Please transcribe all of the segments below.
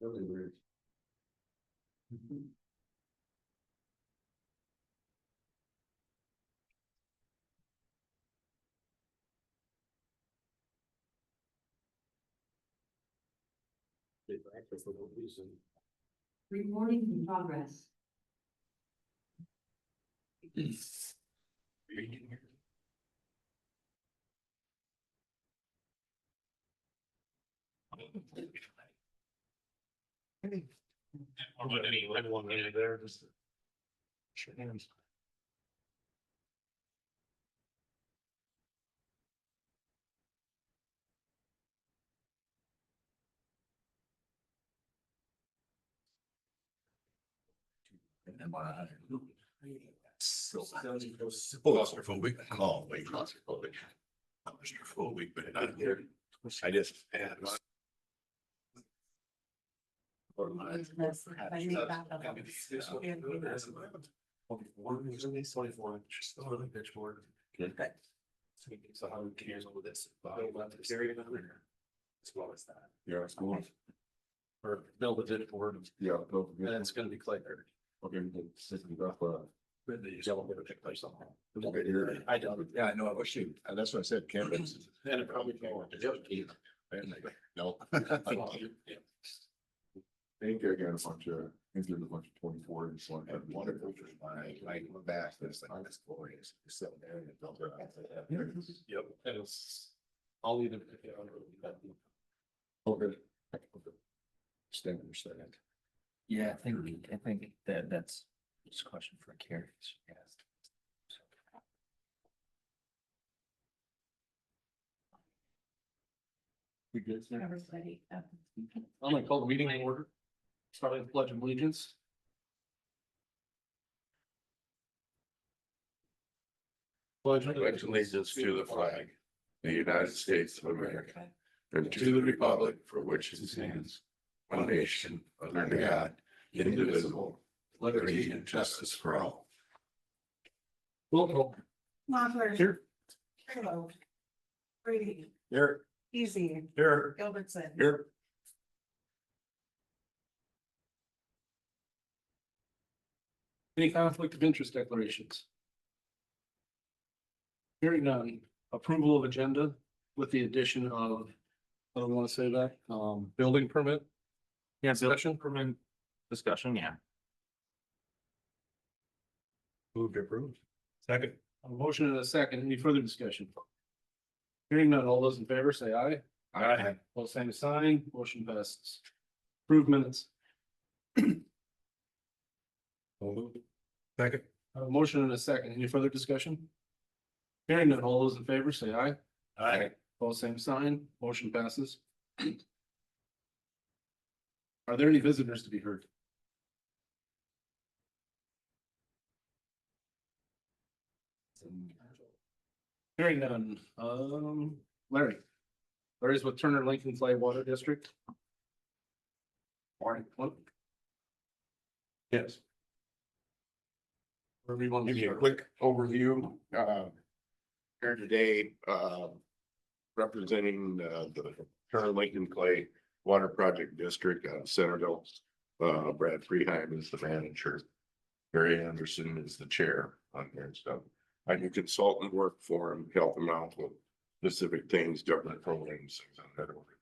Really weird. They practice for no reason. Recording in progress. Anyone there, just. Shake hands. So claustrophobic. Oh, wait, claustrophobic. Claustrophobic, but not here. I just had. So how many years old is this? Carry it on there. As well as that. Yeah, it's cool. Or build a digit board. Yeah. And it's gonna be clay covered. Okay. But they just don't take place on. Okay, here. I don't. Yeah, I know, I wish you, that's what I said, campus. And it probably can't work. No. Yeah. I think I got a bunch of, I think there's a bunch of 24 and so on. One of those was my back, it's like, this glorious, it's sitting there and it built her up. Yep. And it's. I'll either. Okay. Stand understand. Yeah, I think that's just a question for Carrie. Yes. We good, sir? Everybody. I'm gonna call the meeting in order. Starting the pledge of allegiance. Pledge Allegiance to the flag, the United States of America, and to the republic for which it stands, one nation, under God, indivisible, liberty and justice for all. Roll call. Mochler. Here. Hello. Brady. Here. Easy. Here. Gilbertson. Here. Any conflict of interest declarations? Hearing none, approval of agenda with the addition of, I don't want to say that, building permit. Yeah, Discussion? permit discussion, yeah. Move to approve. Second. A motion and a second. Any further discussion? Hearing none, all those in favor say aye. Aye. All same sign, motion passes. Approved minutes. Second. A motion and a second. Any further discussion? Hearing none, all those in favor say aye. Aye. All same sign, motion passes. Are there any visitors to be heard? Hearing none, Larry. Larry's with Turner Lincoln Clay Water District. Morning. Yes. Wherever you want to Give you a start. quick overview, here today, representing, the Turner Lincoln Clay Water Project District, Centerville. Brad Freeheim is the manager. Barry Anderson is the chair on there and stuff. I do consultant work for him, help him out with specific things, government programs, things on that order.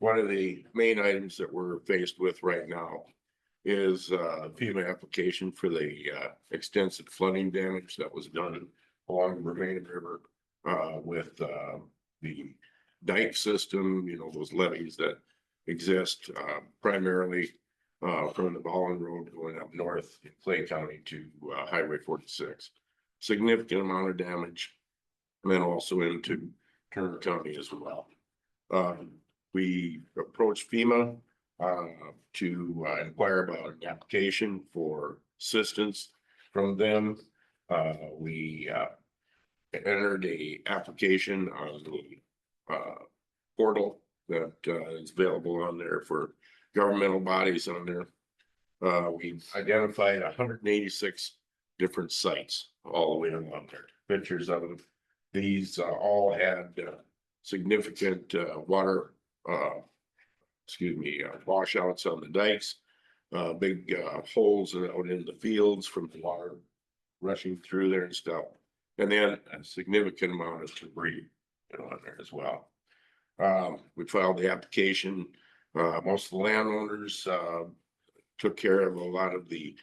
One of the main items that we're faced with right now is FEMA application for the extensive flooding damage that was done along the Ravine River with the dike system, you know, those levees that exist primarily from the Ballin Road going up north in Clay County to Highway 46. Significant amount of damage, and then also into Turner County as well. We approached FEMA to inquire about an application for assistance from them. We entered a application on the portal that is available on there for governmental bodies on there. We identified 186 different sites all the way along there. Pictures of them. These all had significant water washouts on the dikes. Big holes out in the fields from the water rushing through there and stuff. And then a significant amount of debris, on there as well. We filed the application. Most of the landowners took care of a lot of the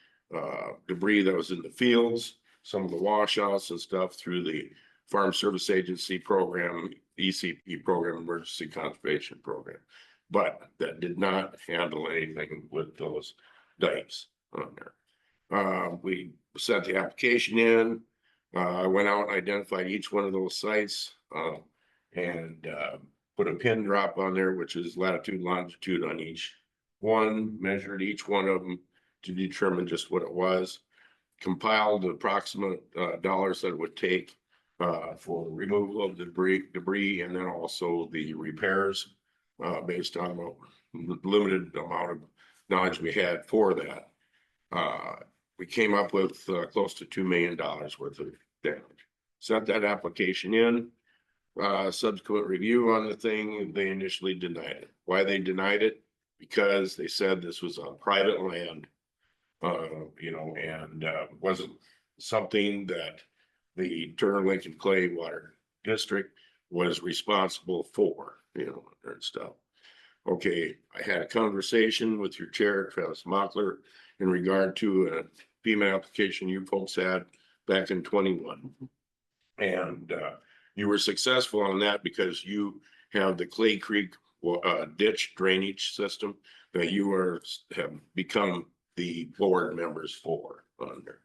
debris that was in the fields, some of the washouts and stuff through the Farm Service Agency program, ECP program, Emergency Conservation Program. But that did not handle anything with those dikes on there. We sent the application in. I went out and identified each one of those sites and put a pin drop on there, which is latitude, longitude on each one, measured each one of them to determine just what it was, compiled the approximate dollars that it would take for removal of the debris, and then also the repairs based on the limited amount of knowledge we had for that. We came up with close to $2 million worth of damage. Sent that application in. Subsequent review on the thing, they initially denied it. Why they denied it? Because they said this was on private land, and wasn't something that the Turner Lake and Clay Water District was responsible for, and stuff. Okay, I had a conversation with your chair, Travis Mockler, in regard to a FEMA application you folks had back in 21. And you were successful on that because you have the Clay Creek ditch drainage system that you have become the board members for under.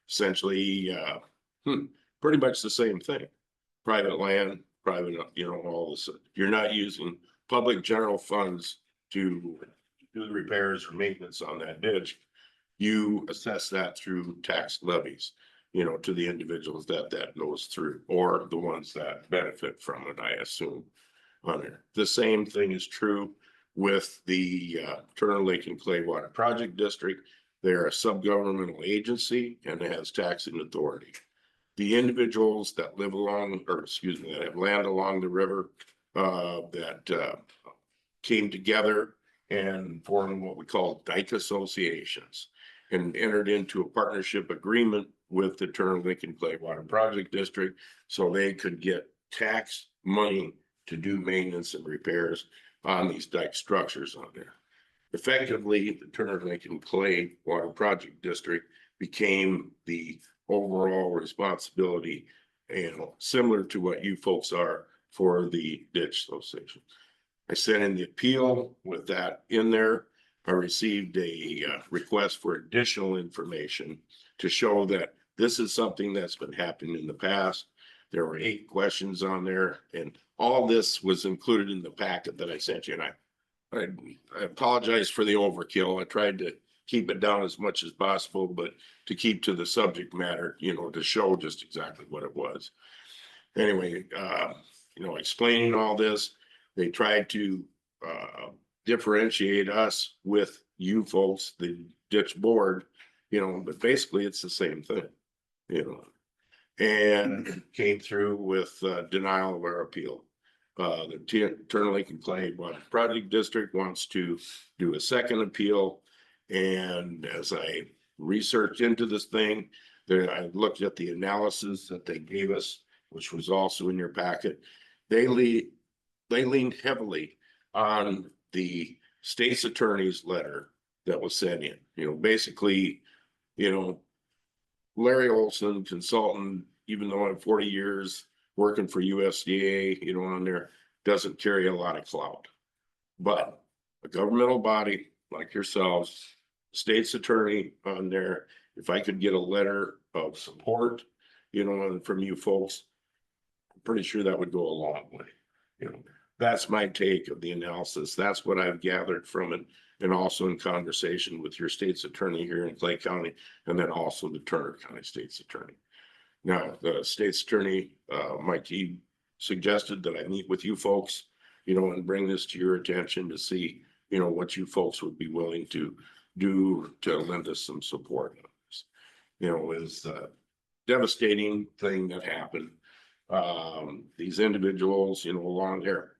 Essentially, pretty much the same thing. Private land, private, all this. You're not using public general funds to do the repairs or maintenance on that ditch. You assess that through tax levies, to the individuals that goes through, or the ones that benefit from it, I assume. On there. The same thing is true with the Turner Lake and Clay Water Project District. They're a subgovernmental agency and it has taxing authority. The individuals that live along, that have land along the river, that came together and formed what we call dike associations and entered into a partnership agreement with the Turner Lake and Clay Water Project District so they could get tax money to do maintenance and repairs on these dike structures on there. Effectively, the Turner Lake and Clay Water Project District became the overall responsibility, similar to what you folks are for the ditch association. I sent in the appeal with that in there. I received a request for additional information to show that this is something that's been happening in the past. There were 8 questions on there, and all this was included in the packet that I sent you. And I apologize for the overkill. I tried to keep it down as much as possible, but to keep to the subject matter, to show just exactly what it was. Anyway, explaining all this, they tried to differentiate us with you folks, the ditch board, but basically it's the same thing, and came through with denial of our appeal. The Turner Lake and Clay Water Project District wants to do a second appeal. And as I researched into this thing, I looked at the analysis that they gave us, which was also in your packet. They leaned heavily on the state's attorney's letter that was sent in. Basically, Larry Olson, consultant, even though I'm 40 years working for USDA, on there, doesn't carry a lot of clout. But a governmental body like yourselves, state's attorney on there, if I could get a letter of support, from you folks, I'm pretty sure that would go a long way. That's my take of the analysis. That's what I've gathered from it. And also in conversation with your state's attorney here in Clay County, and then also the Turner County State's Attorney. Now, the state's attorney, Mike, he suggested that I meet with you folks, and bring this to your attention to see, what you folks would be willing to do to lend us some support. Is a devastating thing that happened. These individuals, along there,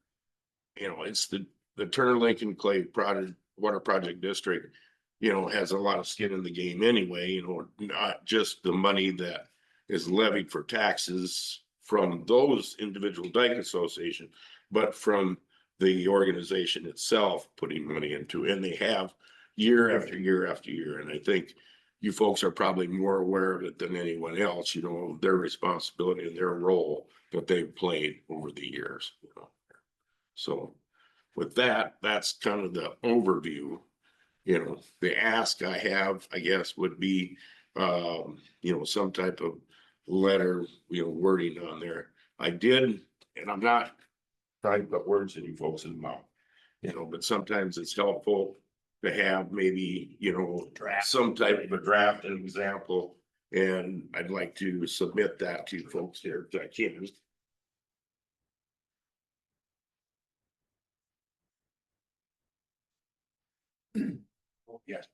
it's the the Turner Lincoln Clay Project, Water Project District, you know, has a lot of skin in the game anyway, you know, not just the money that is levied for taxes from those individual dike association, but from the organization itself putting money into, and they have year after year after year. And I think you folks are probably more aware of it than anyone else, you know, their responsibility and their role that they've played over the years, you know. So with that, that's kind of the overview. You know, the ask I have, I guess, would be, you know, some type of letter, you know, wording on there. I did, and I'm not trying to put words in you folks' mouth, you know, but sometimes it's helpful to have maybe, you know, some type of a draft, an example. And I'd like to submit that to you folks here if I can. Yes.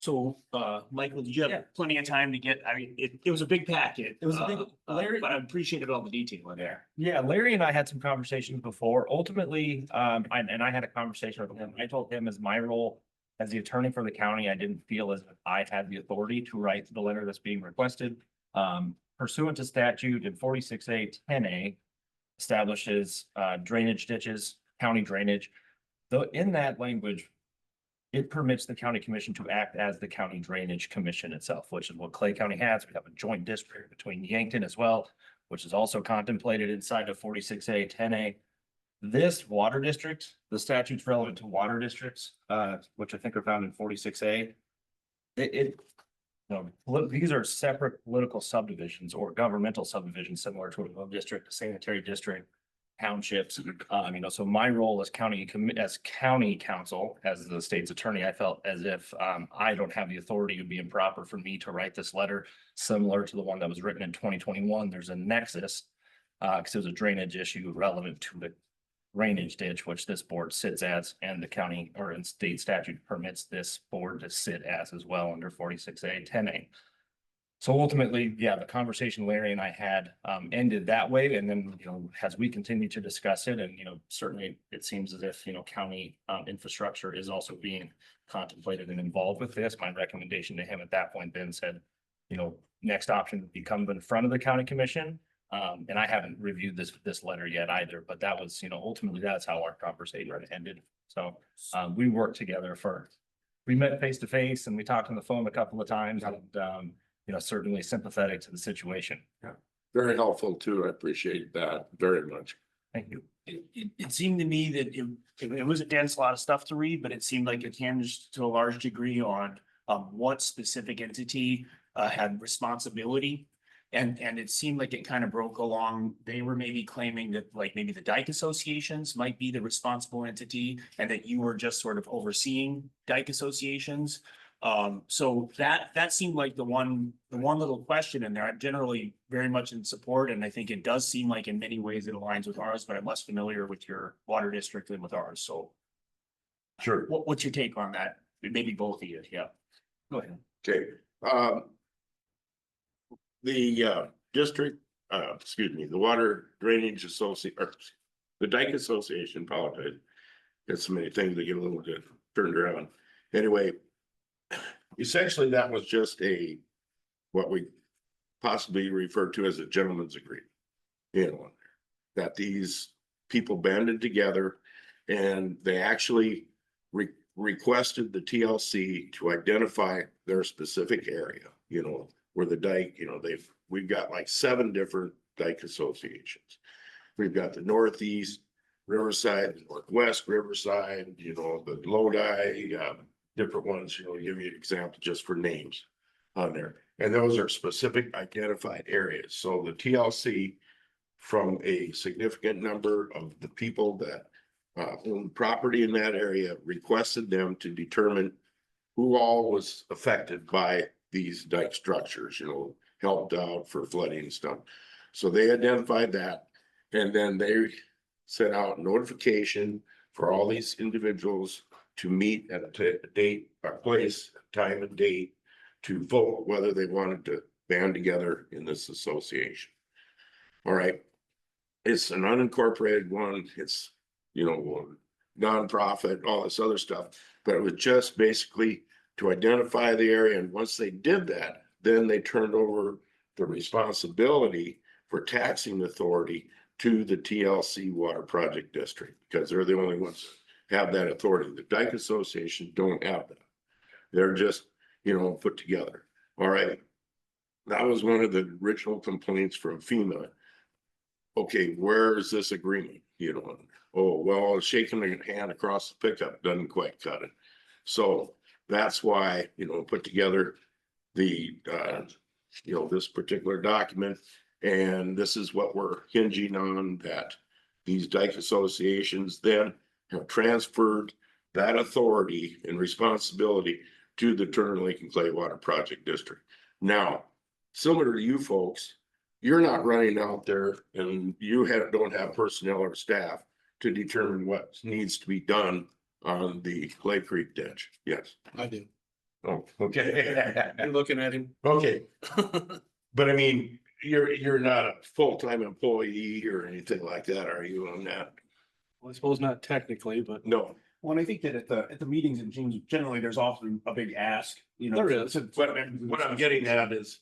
So, Michael, did you Yeah. have plenty of time to get, I mean, it was a big packet. It was a big- Larry- But I appreciated all the detail in there. Yeah, Larry and I had some conversations before. Ultimately, I had a conversation with him. I told him as my role as the attorney for the county, I didn't feel as if I had the authority to write the letter that's being requested. Pursuant to statute in 46A 10A establishes drainage ditches, county drainage. Though in that language, it permits the county commission to act as the county drainage commission itself, which is what Clay County has. We have a joint district between Yankton as well, which is also contemplated inside of 46A 10A. This water district, the statutes relevant to water districts, which I think are found in 46A. You know, these are separate political subdivisions or governmental subdivisions similar to a district, a sanitary district, townships. You know, so my role as county council, as the state's attorney, I felt as if I don't have the authority. It would be improper for me to write this letter similar to the one that was written in 2021. There's a nexus because it was a drainage issue relevant to the drainage ditch, which this board sits as, and the county or in state statute permits this board to sit as well under 46A 10A. So ultimately, yeah, the conversation Larry and I had ended that way. And then, you know, as we continue to discuss it, and, you know, certainly it seems as if, you know, county infrastructure is also being contemplated and involved with this. My recommendation to him at that point then said, you know, next option would be come in front of the county commission. And I haven't reviewed this letter yet either, but that was, you know, ultimately that's how our conversation ended. So we worked together we met face to face and we talked on the phone a couple of times and, you know, certainly sympathetic to the situation. Very helpful too. I appreciate that very much. Thank you. It seemed to me that it was a dense lot of stuff to read, but it seemed like it hinged to a large degree on what specific entity had responsibility. And it seemed like it kind of broke along. They were maybe claiming that like maybe the dike associations might be the responsible entity and that you were just sort of overseeing dike associations. So that seemed like the one little question in there. I'm generally very much in support, and I think it does seem like in many ways it aligns with ours, but I'm less familiar with your water district than with ours. So Sure. what's your take on that? Maybe both of you, yeah. Go ahead. Okay, the district, the Water Drainage Association, or the Dike Association, apologize. Got so many things that get a little bit turned around. Anyway, essentially that was just what we possibly refer to as a gentleman's agreement. You know, that these people banded together and they actually requested the TLC to identify their specific area, you know, where the dike, you know, we've got like 7 different dike associations. We've got the Northeast Riverside, the Northwest Riverside, you know, the Lodi, different ones, you know, give you an example just for names on there. And those are specific identified areas. So the TLC, from a significant number of the people that own property in that area, requested them to determine who all was affected by these dike structures, you know, helped out for flooding and stuff. So they identified that, and then they sent out notification for all these individuals to meet at a date, a place, time and date to vote whether they wanted to band together in this association. All right. It's an unincorporated one. It's, you know, nonprofit, all this other stuff. But it was just basically to identify the area, and once they did that, then they turned over the responsibility for taxing authority to the TLC Water Project District, because they're the only ones that have that authority. The Dike Association don't have that. They're just, put together. All right. That was one of the original complaints from FEMA. Okay, where is this agreement? Oh, well, shaking the hand across the pickup doesn't quite cut it. So that's why, put together the, this particular document. And this is what we're hinging on, that these dike associations then have transferred that authority and responsibility to the Turner Lake and Clay Water Project District. Now, similar to you folks, you're not running out there and you don't have personnel or staff to determine what needs to be done on the Clay Creek ditch. Yes. I do. Oh, okay. I'm looking at him. Okay. But I mean, you're not a full-time employee or anything like that, are you, on that? Well, I suppose not technically, but No, Well, and I think that at the meetings and things, generally, there's often a big ask, There is. what I'm getting at is,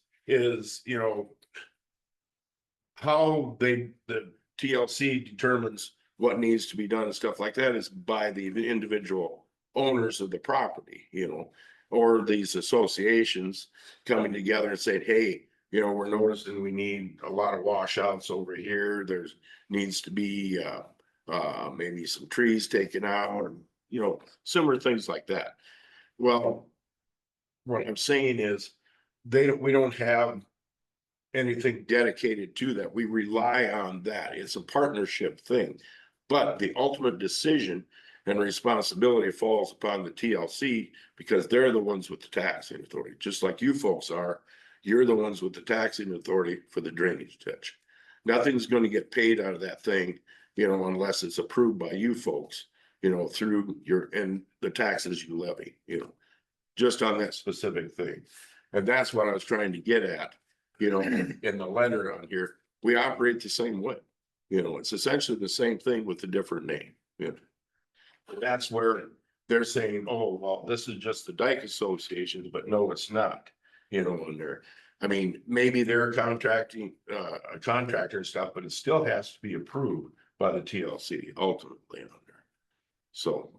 how the TLC determines what needs to be done and stuff like that is by the individual owners of the property, or these associations coming together and saying, hey, we're noticing we need a lot of washouts over here. There's needs to be, maybe some trees taken out, or, similar things like that. Well, what I'm saying is we don't have anything dedicated to that. We rely on that. It's a partnership thing. But the ultimate decision and responsibility falls upon the TLC, because they're the ones with the taxing authority, just like you folks are. You're the ones with the taxing authority for the drainage ditch. Nothing's going to get paid out of that thing, unless it's approved by you folks, through and the taxes you levy, just on that specific thing. And that's what I was trying to get at, in the letter on here. We operate the same way. It's essentially the same thing with a different name. That's where they're saying, oh, well, this is just the dike associations, but no, it's not, and maybe they're contracting, a contractor and stuff, but it still has to be approved by the TLC ultimately on there. So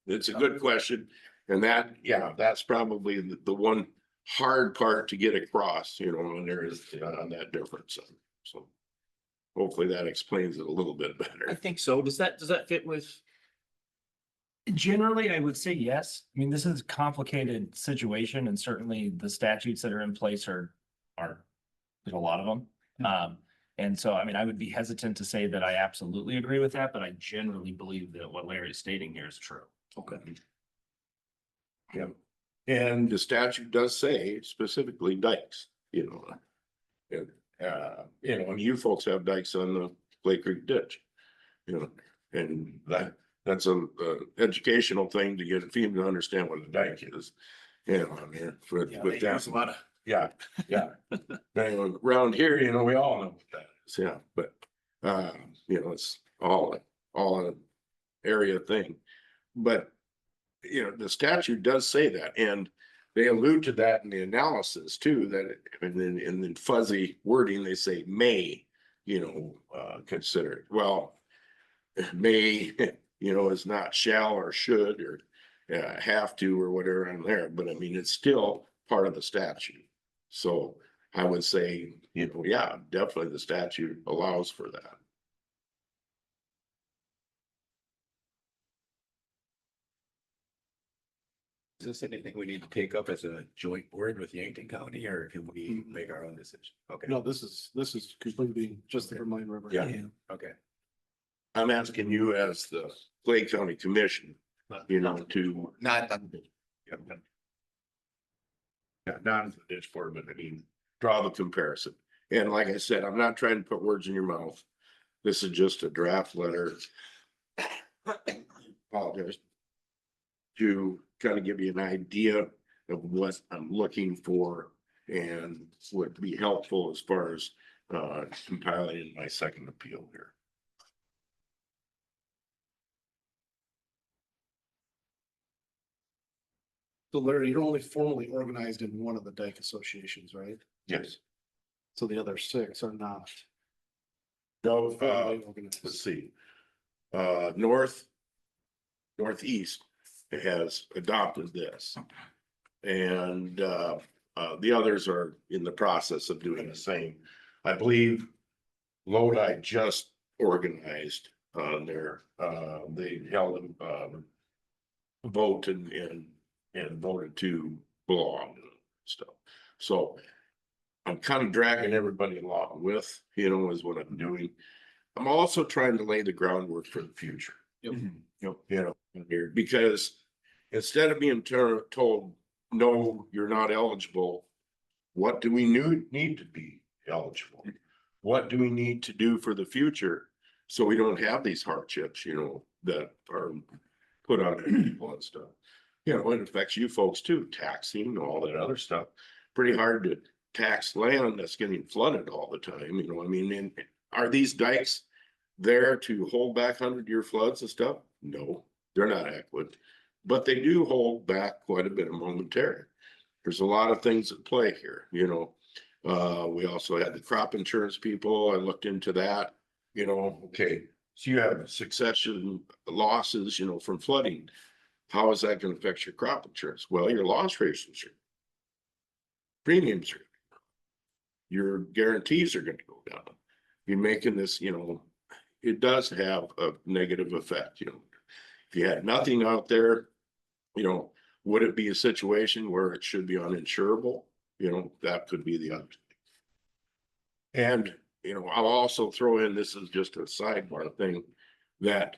it's a good question. And that's probably the one hard part to get across, and there is on that difference. So hopefully that explains it a little bit I better. think so. Does that fit with? Generally, I would say yes. I mean, this is a complicated situation, and certainly the statutes that are in place there's a lot of them. And so, I would be hesitant to say that I absolutely agree with that, but I generally believe that what Larry is stating here is true. okay. Yeah. And the statute does say specifically dikes, and, and you folks have dikes on the Clay Creek ditch, and that's a educational thing to get FEMA to understand what a dike is. With that, a lot of. yeah. Anyway, around here, we all know what that is, yeah, but, it's all an area thing. But, the statute does say that, and they allude to that in the analysis too, that in the fuzzy wording, they say may, consider it. Well, may, is not shall or should or have to or whatever on there, but it's still part of the statute. So I would say, yeah, definitely the statute allows for that. Is this anything we need to take up as a joint board with Yankton County, or can we make our own decision? Okay. No, this is completely just the Vermillion River. Yeah. Okay. I'm asking you as the Clay County Commission, to. Not. Yeah, not as the ditch board, but draw the comparison. And like I said, I'm not trying to put words in your mouth. This is just a draft letter. Apologize. To kind of give you an idea of what I'm looking for and would be helpful as far as compiling my second appeal here. So Larry, you're only formally organized in one of the dike associations, right? Yes. So the other six are not. No, formally organized. let's see. Northeast has adopted this. And, the others are in the process of doing the same. I believe Lodi just organized on their, they held a vote and voted to belong and stuff. So I'm kind of dragging everybody along with, is what I'm doing. I'm also trying to lay the groundwork for the future. Yep. Here, because instead of being told, no, you're not eligible, what do we need to be eligible? What do we need to do for the future? So we don't have these hardships, that are put on people and stuff. It affects you folks too, taxing, all that other stuff. Pretty hard to tax land that's getting flooded all the time, and are these dikes there to hold back 100-year floods and stuff? No, they're not adequate, but they do hold back quite a bit of momentary. There's a lot of things at play here, we also had the crop insurance people. I looked into that, okay, so you have succession losses, from flooding. How is that going to affect your crop insurance? Well, your loss ratios are, premiums are, your guarantees are going to go down. You're making this, it does have a negative effect, if you had nothing out there, would it be a situation where it should be uninsurable? That could be the other thing. And, I'll also throw in, this is just a sidebar thing, that,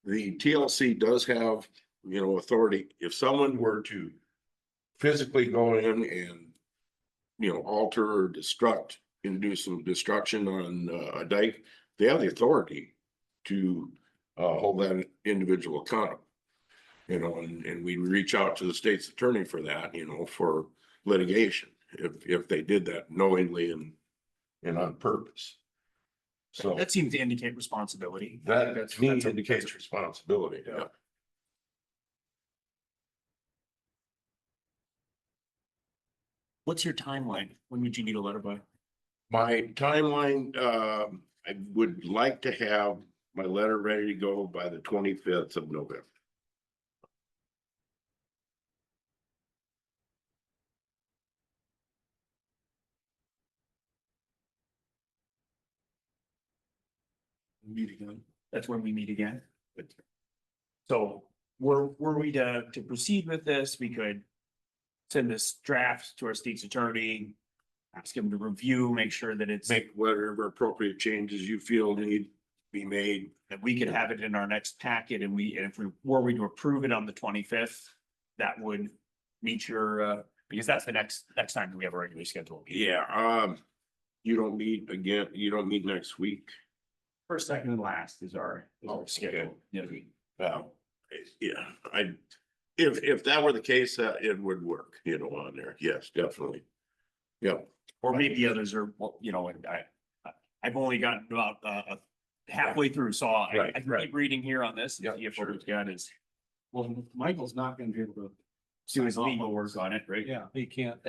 the TLC does have, authority. If someone were to physically go in and, alter or destruct and do some destruction on a dike, they have the authority to hold that individual accountable. And we reach out to the state's attorney for that, for litigation, if they did that knowingly and on purpose. So That seems to indicate responsibility. that That's- to me that's a- indicates responsibility. Yeah. What's your timeline? When would you need a letter by? My timeline, I would like to have my letter ready to go by the 25th of November. Meet again. That's when we meet again. So were we to proceed with this, we could send this draft to our state's attorney, ask him to review, make sure that it's, Make whatever appropriate changes you feel need to be made. that we could have it in our next packet, and if we were we to approve it on the 25th, that would meet your, because that's the next time we have a regularly scheduled meeting. Yeah, you don't meet again, you don't meet next week. First, second, and last is our schedule. Yeah. Yeah, if that were the case, it would work, on there. Yes, definitely. Yep. Or maybe the others are, well, and I've only gotten about halfway through, so I Right, can right. keep reading here on this. Yeah, And see if sure. what we've got is Well, Michael's not gonna be able to. do his sign off legal on work this. on it, right? Yeah, he can't.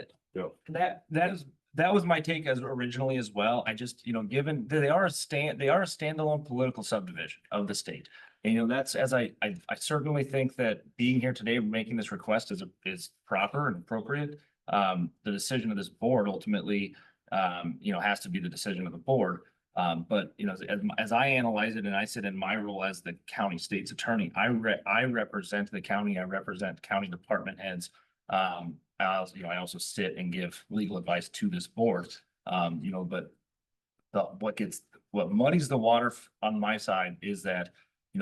That was my take as originally as well. I just, given that they are a standalone political subdivision of the state. And that's, as I certainly think that being here today, making this request is proper and appropriate. The decision of this board ultimately, has to be the decision of the board. But, as I analyze it and I sit in my role as the county state's attorney, I represent the county, I represent county department heads. I also sit and give legal advice to this board, but what muddies the water on my side is that,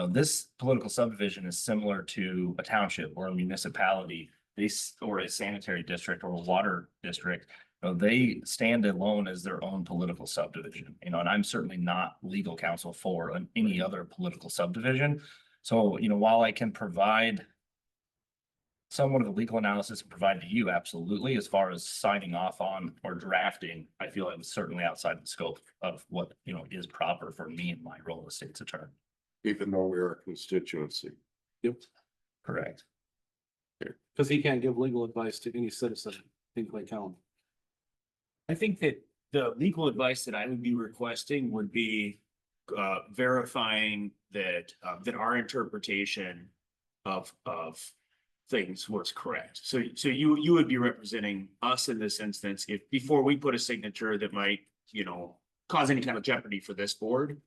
this political subdivision is similar to a township or a municipality, or a sanitary district or a water district. They stand alone as their own political subdivision, and I'm certainly not legal counsel for any other political subdivision. So, while I can provide somewhat of a legal analysis and provide to you, absolutely, as far as signing off on or drafting, I feel it was certainly outside the scope of what, is proper for me in my role as state's attorney. Even though we're a constituency. Correct. Cause he can't give legal advice to any citizen in Clay County. I think that the legal advice that I would be requesting would be verifying that that our interpretation of things was correct. So you would be representing us in this instance if before we put a signature that might, cause any kind of jeopardy for this board.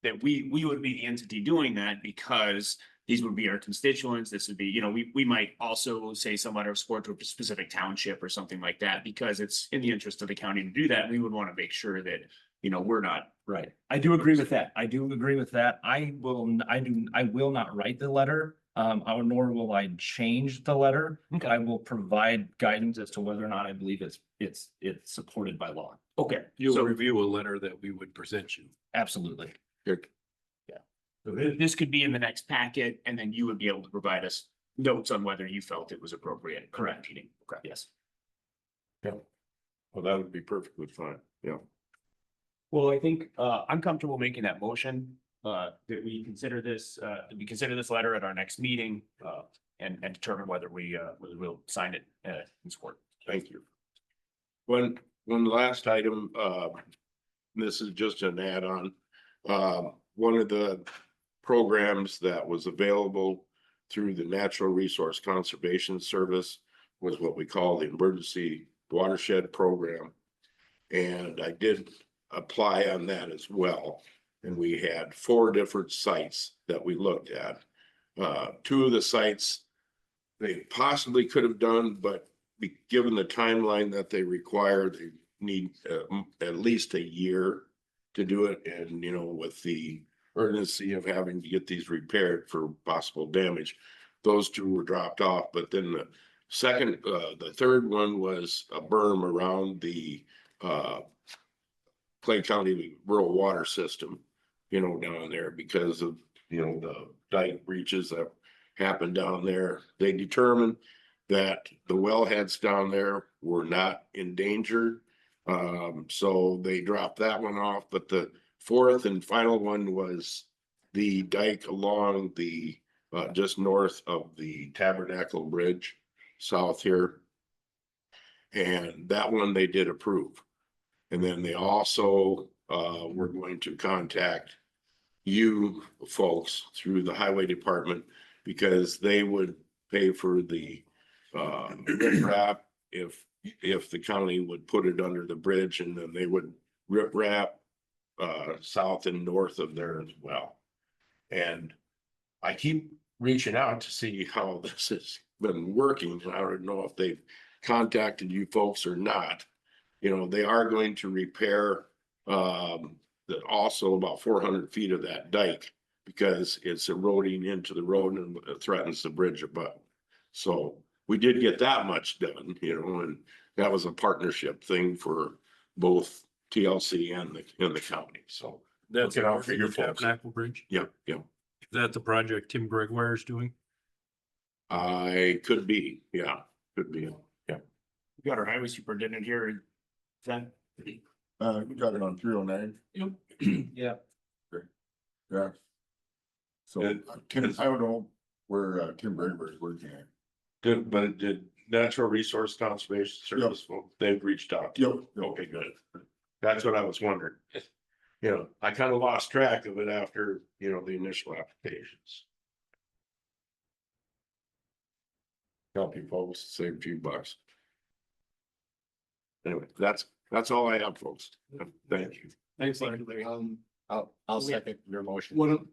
That we would be the entity doing that because these would be our constituents. This would be, we might also say some letter of support to a specific township or something like that, because it's in the interest of the county to do that. We would want to make sure that, we're not. Right. I do agree with that. I do agree with that. I will not write the letter. Nor will I change the letter. Okay. I will provide guidance as to whether or not I believe it's supported by law. Okay. You'll So- review a letter that we would present you. Absolutely. Good. So this could be in the next packet, and then you would be able to provide us notes on whether you felt it was appropriate. Correct. Meeting. Okay. Yes. Well, that would be perfectly fine. Yeah. Well, I think, I'm comfortable making that motion, that we consider this letter at our next meeting, and determine whether we'll sign it, in support. Thank you. One last item, this is just an add-on. One of the programs that was available through the Natural Resource Conservation Service was what we call the Emergency Watershed Program. And I did apply on that as well. And we had 4 different sites that we looked at. 2 of the sites they possibly could have done, but given the timeline that they require, they need at least a year to do it. And, with the urgency of having to get these repaired for possible damage, those 2 were dropped off. But then the third one was a berm around the Clay County rural water system, down there because of, the dike breaches that happened down there. They determined that the wellheads down there were not endangered. So they dropped that one off, but the 4th and final one was the dike along the, just north of the Tabernacle Bridge, south here. And that one they did approve. And then they also, were going to contact you folks through the highway department because they would pay for the, rip wrap if the county would put it under the bridge, and then they would rip wrap south and north of there as well. And I keep reaching out to see how this has been working. I don't know if they've contacted you folks or not. They are going to repair also about 400 feet of that dike because it's eroding into the road and it threatens the bridge above. So we did get that much done, and that was a partnership thing for both TLC and the county. So That's Look out for your folks. Tabernacle Bridge. yeah. Is that the project Tim Gregoire is doing? I could be, could be. We got our highway superintendent here. Is that? We got it on 309. Yeah. Yeah. So Good. Tim, I don't know where Tim Braver is working at. Good, but it did Natural Resource Conservation Service, they've reached out. Yep. Okay, good. That's what I was wondering. I kind of lost track of it after, the initial applications. Help you folks save a few bucks. Anyway, that's all I have, folks. Thank you. Thanks, Larry. I'll second your motion.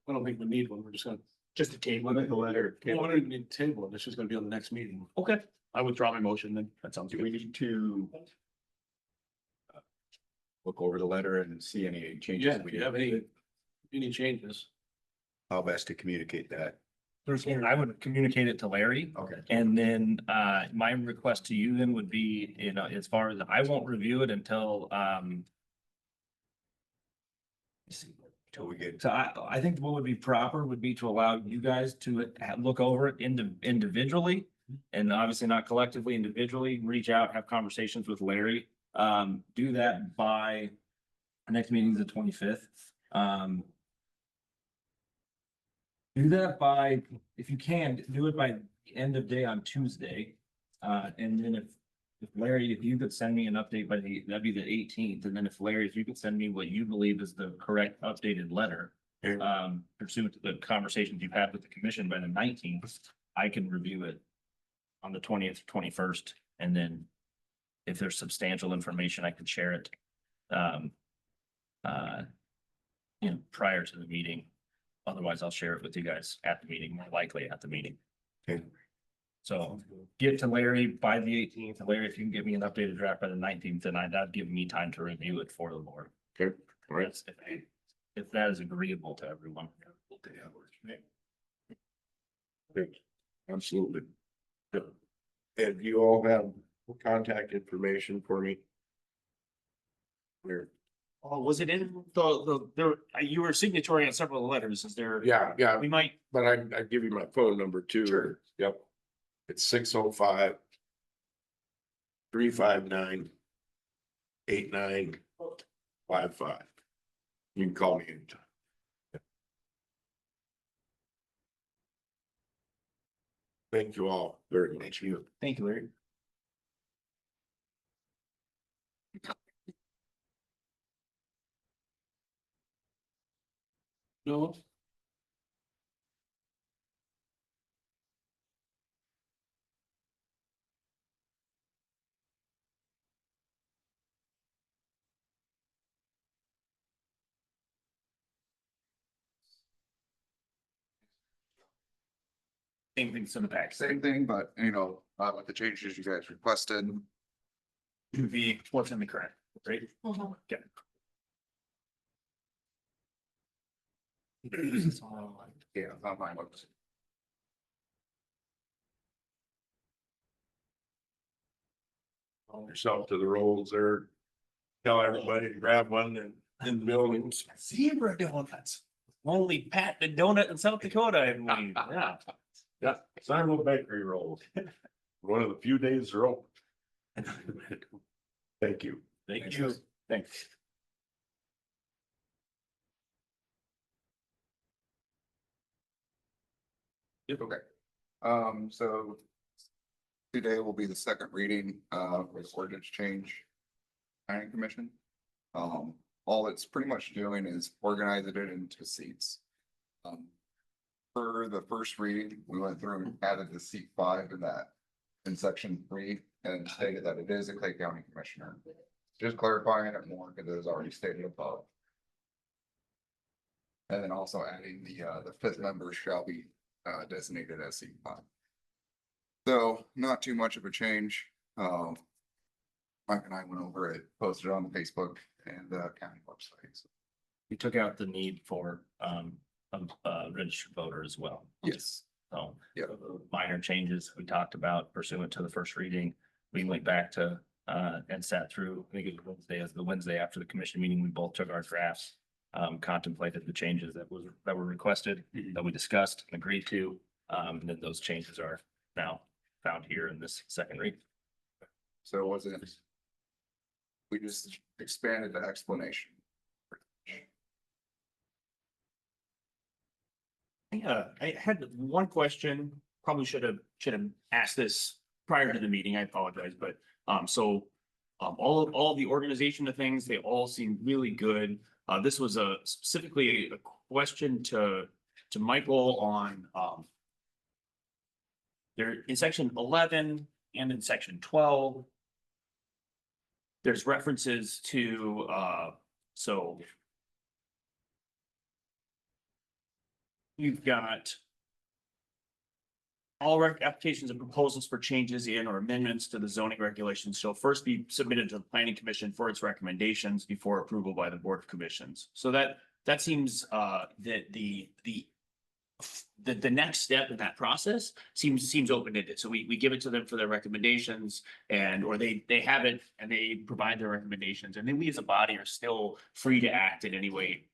I don't think we need one. We're just gonna, Just a table. the letter. We don't even need to table it. It's just gonna be on the next meeting. Okay, I withdraw my motion then. That sounds Do we good. need to look over the letter and see any changes? Yeah, we if you need? have any changes. How best to communicate that? I would communicate it to Larry. Okay. And then my request to you then would be, as far as I won't review it until Till we get, so I think what would be proper would be to allow you guys to look over it individually. And obviously not collectively, individually, reach out, have conversations with Larry. Do that by our next meeting is the 25th. Do that by, if you can, do it by the end of day on Tuesday. And then if Larry, if you could send me an update by that'd be the 18th, and then if Larry, if you could send me what you believe is the correct updated letter. Okay. Pursuant to the conversations you've had with the commission by the 19th, I can review it on the 20th, 21st, and then if there's substantial information, I can share it. Prior to the meeting. Otherwise, I'll share it with you guys at the meeting, more likely at the meeting. Okay. So get to Larry by the 18th. Larry, if you can give me an updated draft by the 19th, then that'd give me time to review it for the board. Okay, all right. That's if that is agreeable to everyone. Absolutely. And you all have contact information for me? Where? Oh, was it in there, you were signatory on several letters, is there? Yeah, We might, but I give you my phone number too. Sure. Yep. It's 605 359 8955. You can call me anytime. Thank you all very much. thank you, Larry. No. Same things in the back. Same thing, but you know, with the changes you guys requested, To be what's in the current, right? yeah, on my books. Yourself to the rolls there. Tell everybody to grab one in the buildings. Zebra donuts. Only Pat the donut in South Dakota, I believe, yeah. Yeah, Simon Bakery rolls. One of the few days they're open. Thank you. Thank you. Thanks. Okay. So today will be the second reading for the ordinance change. Planning Commission. All it's pretty much doing is organizing it into seats. For the first reading, we went through and added the seat 5 in section 3 and stated that it is a Clay County Commissioner. Just clarifying it more because it was already stated above. And then also adding the 5th member shall be designated as seat 5. So not too much of a change. Mike and I went over it, posted it on the Facebook and the county website. We took out the need for a registered voter as well. Yes. So. Yeah. Minor changes we talked about pursuant to the first reading. We went back to and sat through, I think it was the Wednesday after the commission meeting, we both took our drafts. Contemplated the changes that were requested, that we discussed and agreed to. And then those changes are now found here in this second read. So was it? We just expanded the explanation. Yeah, I had one question, probably should have asked this prior to the meeting, I apologize, but, all the organization of things, they all seem really good. This was specifically a question to Michael on, there in section 11 and in section 12. There's references to, so. We've got. All applications and proposals for changes in or amendments to the zoning regulations shall first be submitted to the planning commission for its recommendations before approval by the board of commissions. So that seems that the next step in that process seems open-ended. So we give it to them for their recommendations or they have it and they provide their recommendations. And then we as a body are still free to act in any way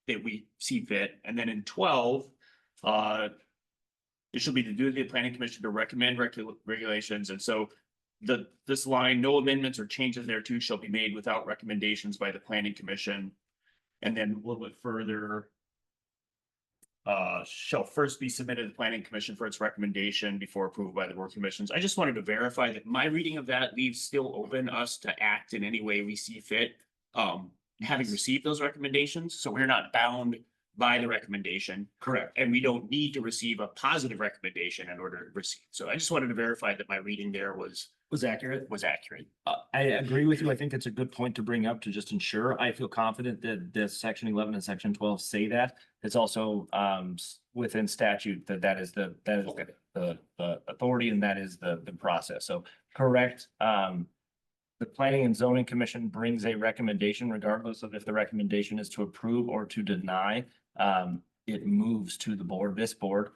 that we see fit. And then in 12, it should be the duty of the planning commission to recommend regulations. And so this line, no amendments or changes thereto shall be made without recommendations by the planning commission. And then a little bit further. shall first be submitted to the planning commission for its recommendation before approval by the board of commissions. I just wanted to verify that my reading of that leaves still open us to act in any way we see fit. Having received those recommendations, so we're not bound by the recommendation. Correct. And we don't need to receive a positive recommendation in order to proceed. So I just wanted to verify that my reading there was accurate. accurate. I agree with you. I think it's a good point to bring up to just ensure. I feel confident that the section 11 and section 12 say that. It's also within statute that is the authority and that is the process. So correct. The Planning and Zoning Commission brings a recommendation regardless of if the recommendation is to approve or to deny. It moves to the board, this board.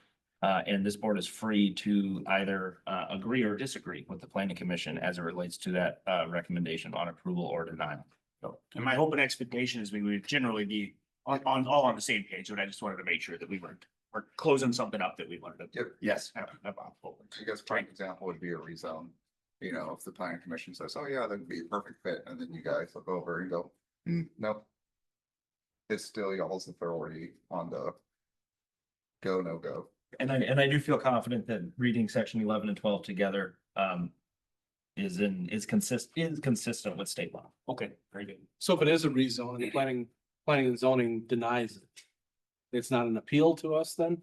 And this board is free to either agree or disagree with the planning commission as it relates to that recommendation on approval or denial. So, and my hope and expectation is we would generally be all on the same page, but I just wanted to make sure that we're closing something up that we wanted to. Yep. Yes. I guess prime example would be a rezone. You know, if the planning commission says, oh yeah, that'd be a perfect fit, and then you guys look over and go, nope. It's still y'all's authority on the go, no go. And I do feel confident that reading section 11 and 12 together is consistent with state law. Okay, very good. So if it is a rezone and the planning and zoning denies it, it's not an appeal to us then?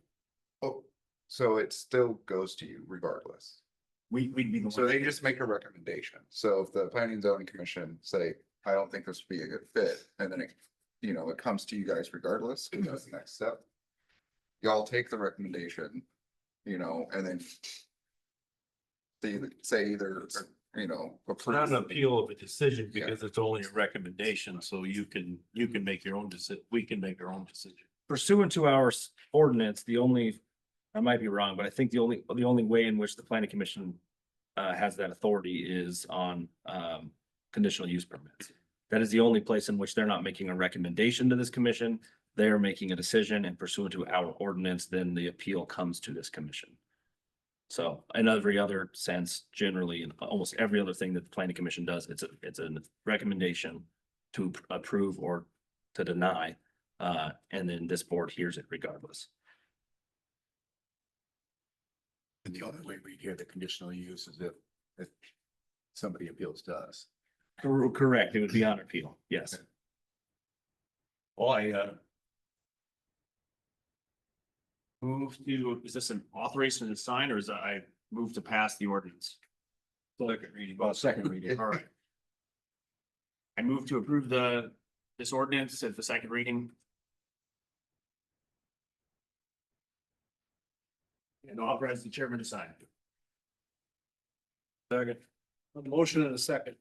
Oh, so it still goes to you regardless. We'd be the So one. they just make a recommendation. So if the planning and zoning commission say, I don't think this would be a good fit, and then it, you know, it comes to you guys regardless, because that's the next step. Y'all take the recommendation, you know, and then say either, you know. It's not an appeal of a decision Yeah. because it's only a recommendation, so you can make your own decision, we can make our own decision. Pursuant to our ordinance, I might be wrong, but I think the only way in which the planning commission has that authority is on conditional use permits. That is the only place in which they're not making a recommendation to this commission. They are making a decision, and pursuant to our ordinance, then the appeal comes to this commission. So in every other sense, generally, in almost every other thing that the planning commission does, it's a recommendation to approve or to deny. And then this board hears it regardless. And the only way we hear the conditional use is if somebody appeals to us. Correct, it would be on appeal, yes. Well, I move to, is this an authorization to sign or is I move to pass the ordinance? Second reading. Well, second reading, all right. I move to approve this ordinance at the second reading. And authorize the chairman to sign. Second. A motion and a second.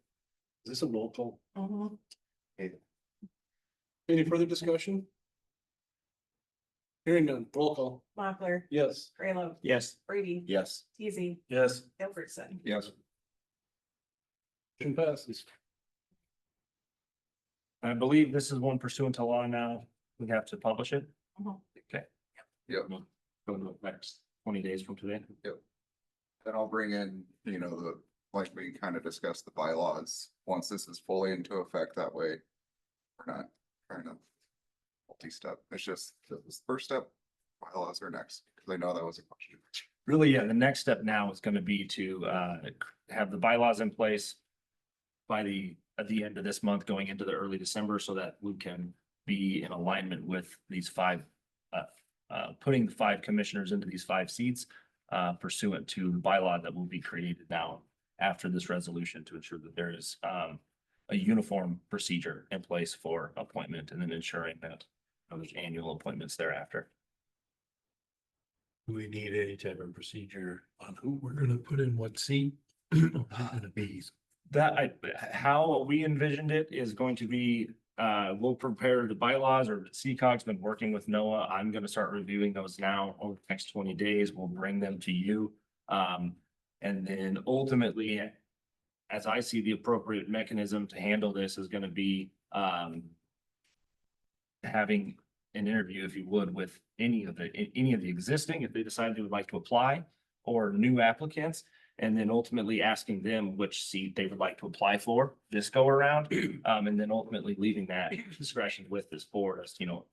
Is this a roll call? Any further discussion? Hearing none, roll call. Mochler, Yes. Graylow, Yes. Brady, Yes. Teasy, Yes. Gilbertson. Yes. Motion passes. I believe this is one pursuant to law now. We have to publish it. Okay. Yep. Go to next 20 days from today. Then I'll bring in, you know, like we kind of discussed the bylaws, once this is fully into effect, that way. We're not trying to multi-step, it's just the first step, bylaws are next, because I know that was a question. Really, yeah, the next step now is gonna be to have the bylaws in place at the end of this month, going into the early December, so that we can be in alignment with these five, putting the 5 commissioners into these 5 seats pursuant to the bylaw that will be created now after this resolution to ensure that there is a uniform procedure in place for appointment and then ensuring that there's annual appointments thereafter. Do we need any type of procedure on who we're gonna put in what seat? Who's gonna be? How we envisioned it is going to be, we'll prepare the bylaws, or CCOG's been working with NOAA. I'm gonna start reviewing those now over the next 20 days. We'll bring them to you. And then ultimately, as I see the appropriate mechanism to handle this is gonna be, having an interview, if you would, with any of the existing, if they decide they would like to apply, or new applicants. And then ultimately asking them which seat they would like to apply for this go around. And then ultimately leaving that discretion with this board as, you know,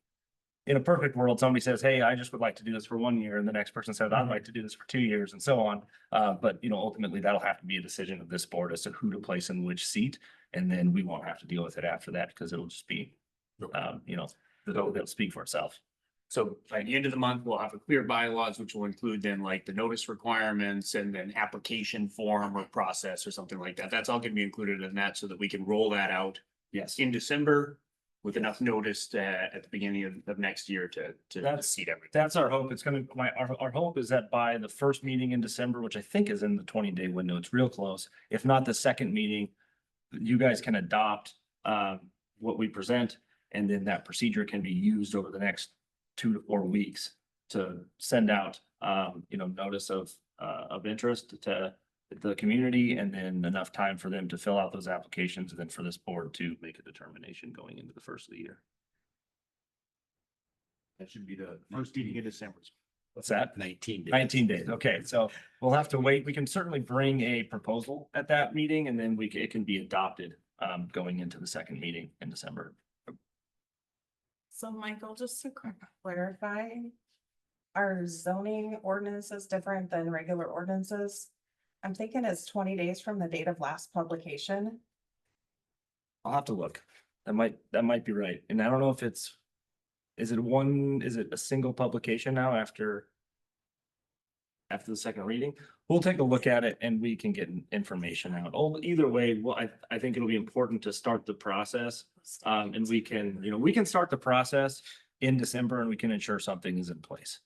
in a perfect world, somebody says, hey, I just would like to do this for 1 year, and the next person says, I'd like to do this for 2 years, and so on. But you know, ultimately, that'll have to be a decision of this board as to who to place in which seat, and then we won't have to deal with it after that, because it'll just be, you know, it'll speak for itself. So by the end of the month, we'll have a clear bylaws, which will include then like the notice requirements and then application form or process or something like that. That's all gonna be included in that so that we can roll that out Yes. in December with enough notice at the beginning of next year to That's- seat everything. That's our hope. It's gonna, our hope is that by the first meeting in December, which I think is in the 20-day window, it's real close. If not the second meeting, you guys can adopt what we present, and then that procedure can be used over the next 2 to 4 weeks to send out, you know, notice of interest to the community, and then enough time for them to fill out those applications, and then for this board to make a determination going into the first of the year. That should be the first meeting in December. What's that? 19 days. 19 days. Okay, so we'll have to wait. We can certainly bring a proposal at that meeting, and then it can be adopted going into the second meeting in December. So Michael, just to clarify, are zoning ordinances different than regular ordinances? I'm thinking it's 20 days from the date of last publication. I'll have to look. That might be right. And I don't know if is it a single publication now after the second reading? We'll take a look at it and we can get information out. Oh, either way, well, I think it'll be important to start the process. And we can start the process in December, and we can ensure something is in place.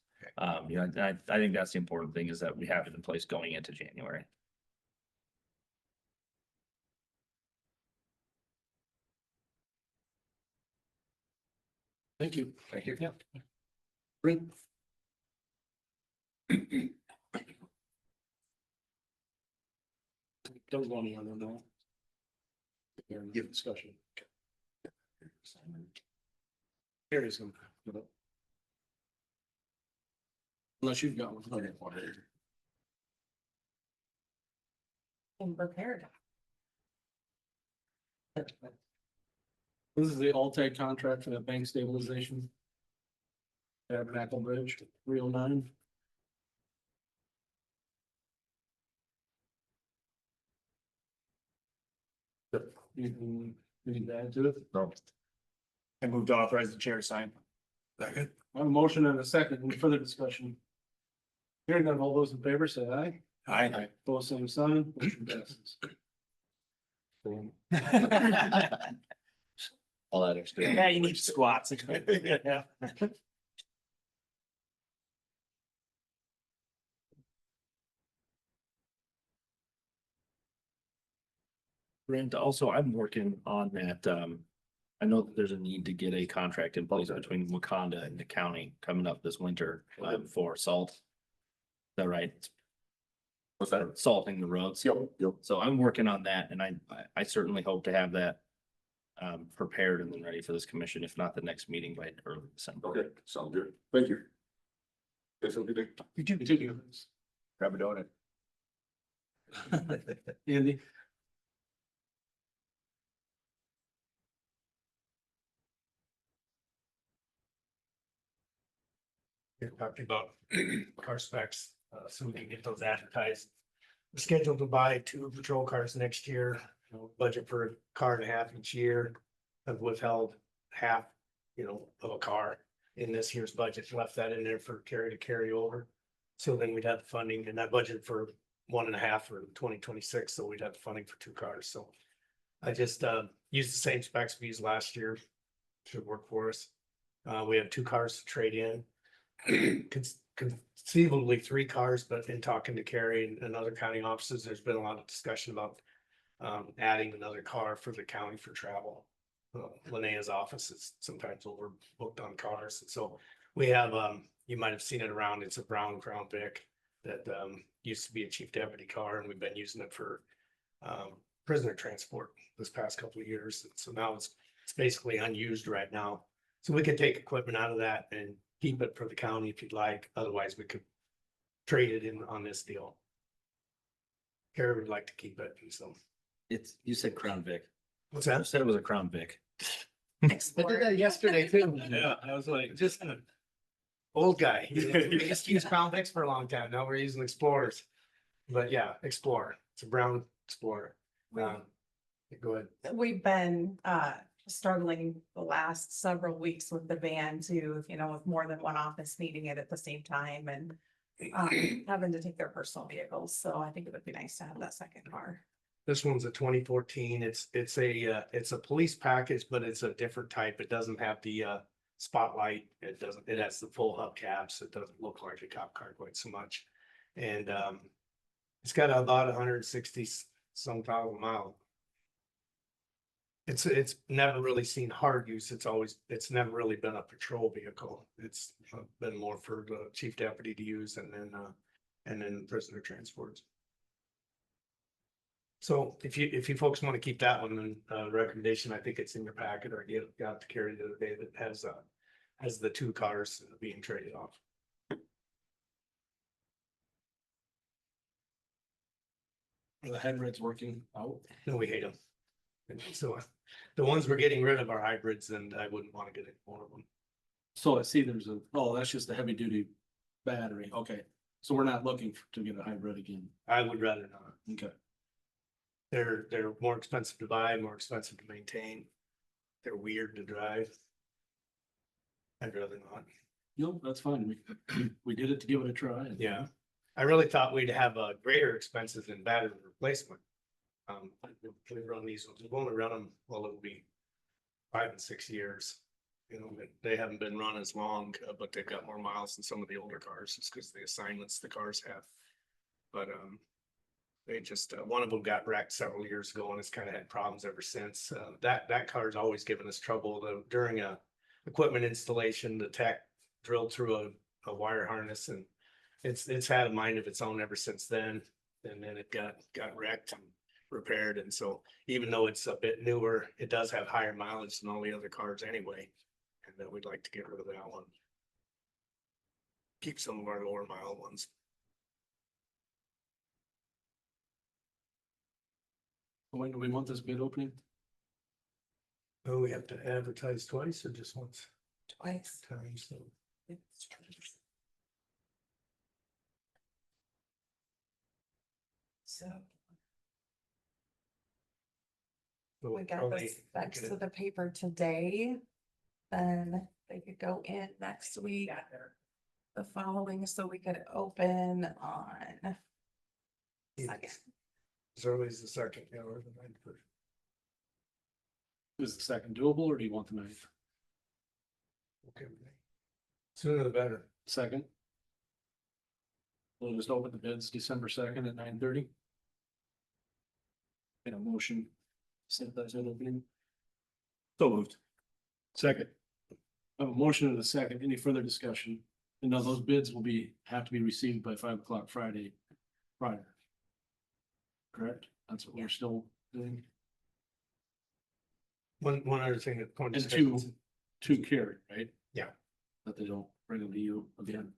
You know, I think that's the important thing, is that we have it in place going into January. Thank you. Thank you. Yeah. Brent. Don't go on the no. Give discussion. Here is some. Unless you've got one. And prepared. This is the Alltech contract for the bank stabilization. Tabernacle Bridge, 309. You need to add to it? No. I move to authorize the chair to sign. Second. I have a motion and a second. Any further discussion? Hearing none, all those in favor say aye. Aye. Both same sign, motion passes. All that extra. Yeah, you need squats. Yeah. Brent, also, I'm working on that. I know that there's a need to get a contract in place between Wakanda and the county coming up this winter for salt. Is that right? What's that? Salting the roads. Yep, yep. So I'm working on that, and I certainly hope to have that prepared and then ready for this commission, if not the next meeting by early December. Okay, sounds good. Thank you. Yes, I'll be there. You do continue. Grab a donut. Andy? You're talking about car specs, so we can get those advertised. We're scheduled to buy 2 patrol cars next year, you know, budget for a car and a half each year. I've withheld half, you know, of a car in this year's budget, left that in there for Terry to carry over. So then we'd have the funding, and I budgeted for 1.5 for 2026, so we'd have the funding for 2 cars, so. I just used the same specs we used last year. Should work for us. We have 2 cars to trade in. Conceivably 3 cars, but in talking to Carrie and other county offices, there's been a lot of discussion about adding another car for the county for travel. Linnea's office is sometimes overbooked on cars, and so we have, you might have seen it around, it's a brown Crown Vic that used to be a chief deputy car, and we've been using it for prisoner transport this past couple of years, and so now it's basically unused right now. So we could take equipment out of that and keep it for the county if you'd like, otherwise we could trade it in on this deal. Carrie would like to keep it, and so. You said Crown Vic. What's You that? said it was a Crown Vic. Explorer. yesterday too. Yeah, I was like, Just an old guy. We just used Crown Vics for a long time. Now we're using Explorers. But yeah, Explorer. It's a brown Explorer. Go ahead. We've been struggling the last several weeks with the van too, with more than one office needing it at the same time and having to take their personal vehicles. So I think it would be nice to have that second car. This one's a 2014. It's a police package, but it's a different type. It doesn't have the spotlight. It has the full hubcaps. It doesn't look like a cop car quite so much. And it's got about 160 some thousand miles. It's never really seen hard use. It's never really been a patrol vehicle. It's been more for the chief deputy to use and then prisoner transports. So if you folks want to keep that one, then recommendation, I think it's in your packet or got to carry the other day that has the two cars being traded off. the hybrids working out. No, we hate them. So the ones we're getting rid of are hybrids and I wouldn't want to get any more of them. So I see there's that's just a heavy duty battery. Okay. So we're not looking to get a hybrid again. I would rather not. Okay. They're more expensive to buy, more expensive to maintain. They're weird to drive. I'd rather not. No, that's fine. We did it to give it a try. Yeah. I really thought we'd have greater expenses in battery replacement. We run these, we've only run them, well, it'll be 5 and 6 years. They haven't been run as long, but they've got more miles than some of the older cars, just because the assignments the cars have. But they just, one of them got wrecked several years ago and it's kind of had problems ever since. That car's always given us trouble. During a equipment installation, the tech drilled through a wire harness and it's had a mind of its own ever since then. And then it got wrecked and repaired. And so even though it's a bit newer, it does have higher mileage than all the other cars anyway. And then we'd like to get rid of that one. Keep some of our lower mile ones. When do we want this bid opening? Oh, we have to advertise twice or just once? Twice. Time, so. So we'll we got probably the specs get to it. the paper today. Then they could go in next week. The following, so we could open on. Second. As early as the second, yeah, or the 9th. Is the second doable or do you want the 9th? Okay. with me. Sooner the better. Second? We'll just open the bids December 2nd at 9:30. In a motion. Set that opening. So moved. Second. A motion and a second. Any further discussion? And now those bids will have to be received by 5 o'clock Friday prior. Correct? That's what we're still doing. One other thing that pointed. And two carry, right? Yeah. That they don't bring them to you again.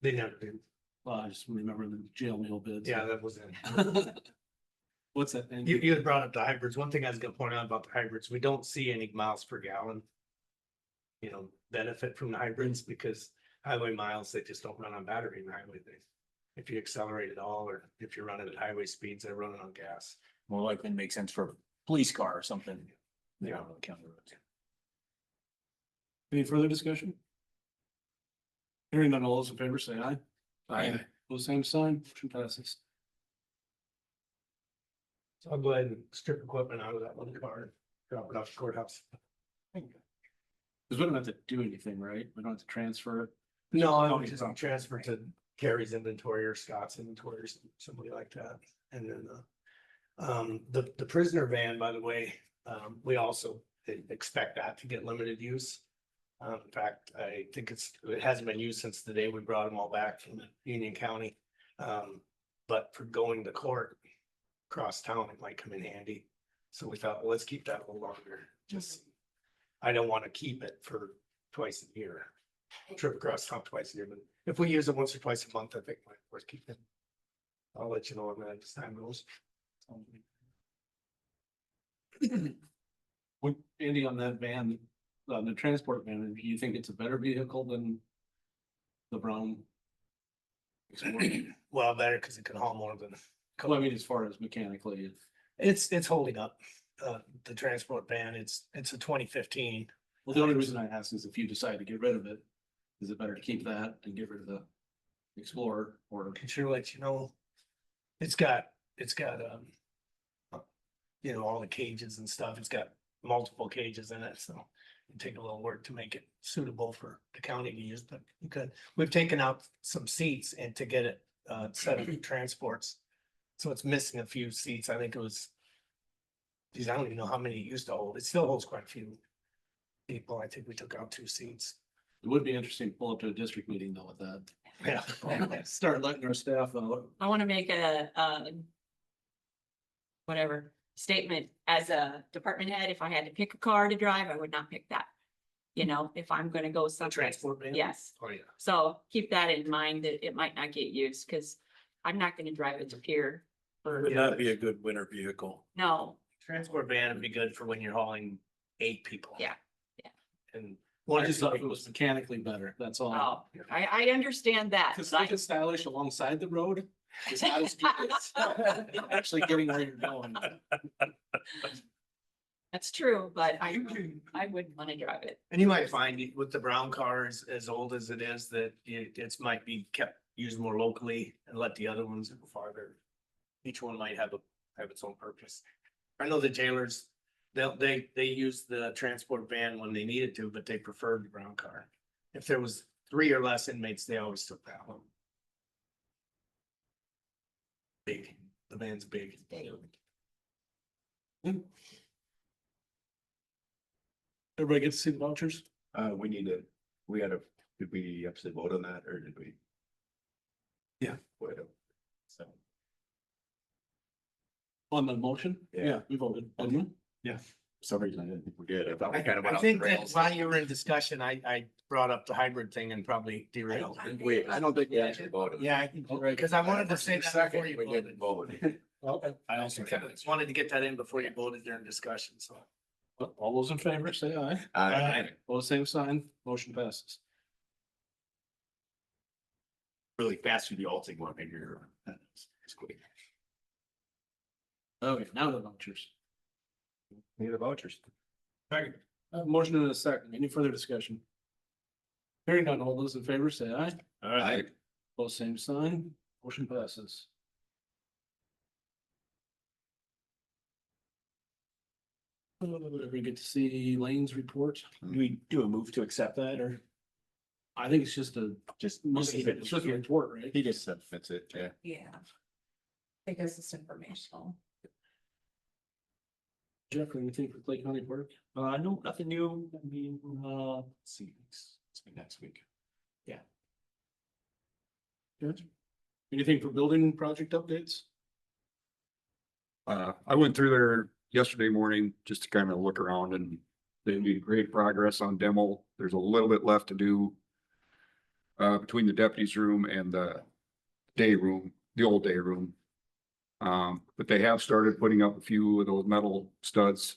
They never do. Well, I just remember the jail meal bids. Yeah, that was it. What's that thing? You had brought up the hybrids. One thing I was gonna point out about the hybrids, we don't see any miles per gallon. Benefit from the hybrids because highway miles, they just don't run on battery in the highway thing. If you accelerate at all, or if you're running at highway speeds, they're running on gas. More likely makes sense for a police car or something. Yeah. On the county roads. Any further discussion? Hearing none, all those in favor say aye. Aye. Pose same sign, motion passes. So I'll go ahead and strip equipment out of that one car, and drop it off the courthouse. Cause we don't have to do anything, right? We don't have to transfer it. No, I would just transfer to Carrie's inventory or Scott's inventory or somebody like that. And then, the prisoner van, by the way, we also expect that to get limited use. In fact, I think it hasn't been used since the day we brought them all back from Union County. But for going to court across town, it might come in handy. So we thought, well, let's keep that a little longer. Just, I don't want to keep it for twice a year. Trip across town twice a year, but if we use it once or twice a month, I think it might be worth keeping. I'll let you know on that as time goes. Would, Andy, on that van, on the transport van, do you think it's a better vehicle than the Brown? Explorer? Well, better because it can haul more than. Well, I mean, as far as mechanically, It's holding up. The transport van, it's a 2015. well, the only reason I ask is if you decide to get rid of it, is it better to keep that and get rid of the Explorer or? Can sure let you know. It's got, you know, all the cages and stuff. It's got multiple cages in it, so it'd take a little work to make it suitable for the county to use, but you could. We've taken out some seats and to get it set up for transports. So it's missing a few seats. I think it was. Geez, I don't even know how many it used to hold. It still holds quite a few people. I think we took out 2 seats. It would be interesting to pull up to a district meeting though with that. Yeah. Start letting our staff know. I want to make a, whatever, statement as a department head. If I had to pick a car to drive, I would not pick that. You know, if I'm gonna go The someplace. transport van? Yes, Oh, yeah. so keep that in mind that it might not get used, because I'm not gonna drive it to Pier. for- Would not be a good winter vehicle. No, Transport van would be good for when you're hauling 8 people. Yeah, yeah. And Well, I just thought it was mechanically better, that's all. oh, I understand that. Because but I- looking stylish alongside the road is not as good as actually getting where you're going. That's true, but I wouldn't want to drive it. And you might find with the brown cars, as old as it is, that it's might be kept used more locally and let the other ones go farther. Each one might have its own purpose. I know the jailers, they use the transport van when they needed to, but they preferred the brown car. If there was 3 or less inmates, they always took that one. Big, the van's big. Everybody get to see the vouchers? Did we actually vote on that or did we? Yeah. Wait, so, On the motion? Yeah. We voted. didn't we? for some reason I didn't think we did. I thought we kind of I went off the think that rails. while you were in discussion, I brought up the hybrid thing and probably derailed. I don't think we actually voted. Yeah, I think you're right, because I wanted to say that before you We didn't voted. vote. I also. Wanted to get that in before you voted during discussion, so. All those in favor, say aye. Aye. All same sign, motion passes. Really fast through the alting one in your. It's quick. Okay, now the vouchers. Need the vouchers. Motion in a second. Any further discussion? Hearing none, all those in favor, say aye. Aye. All same sign, motion passes. We get to see Lane's report. Do we do a move to accept that or? I think it's just Just. it's just a report, right? He just submits it, yeah. Yeah. Because it's informational. Jeff, anything for Clay County Park? No, nothing new. I mean, let's see, it's next week. Good. Anything for building project updates? I went through there yesterday morning just to kind of look around and they made great progress on demo. There's a little bit left to do between the deputy's room and the day room, the old day room. But they have started putting up a few of those metal studs.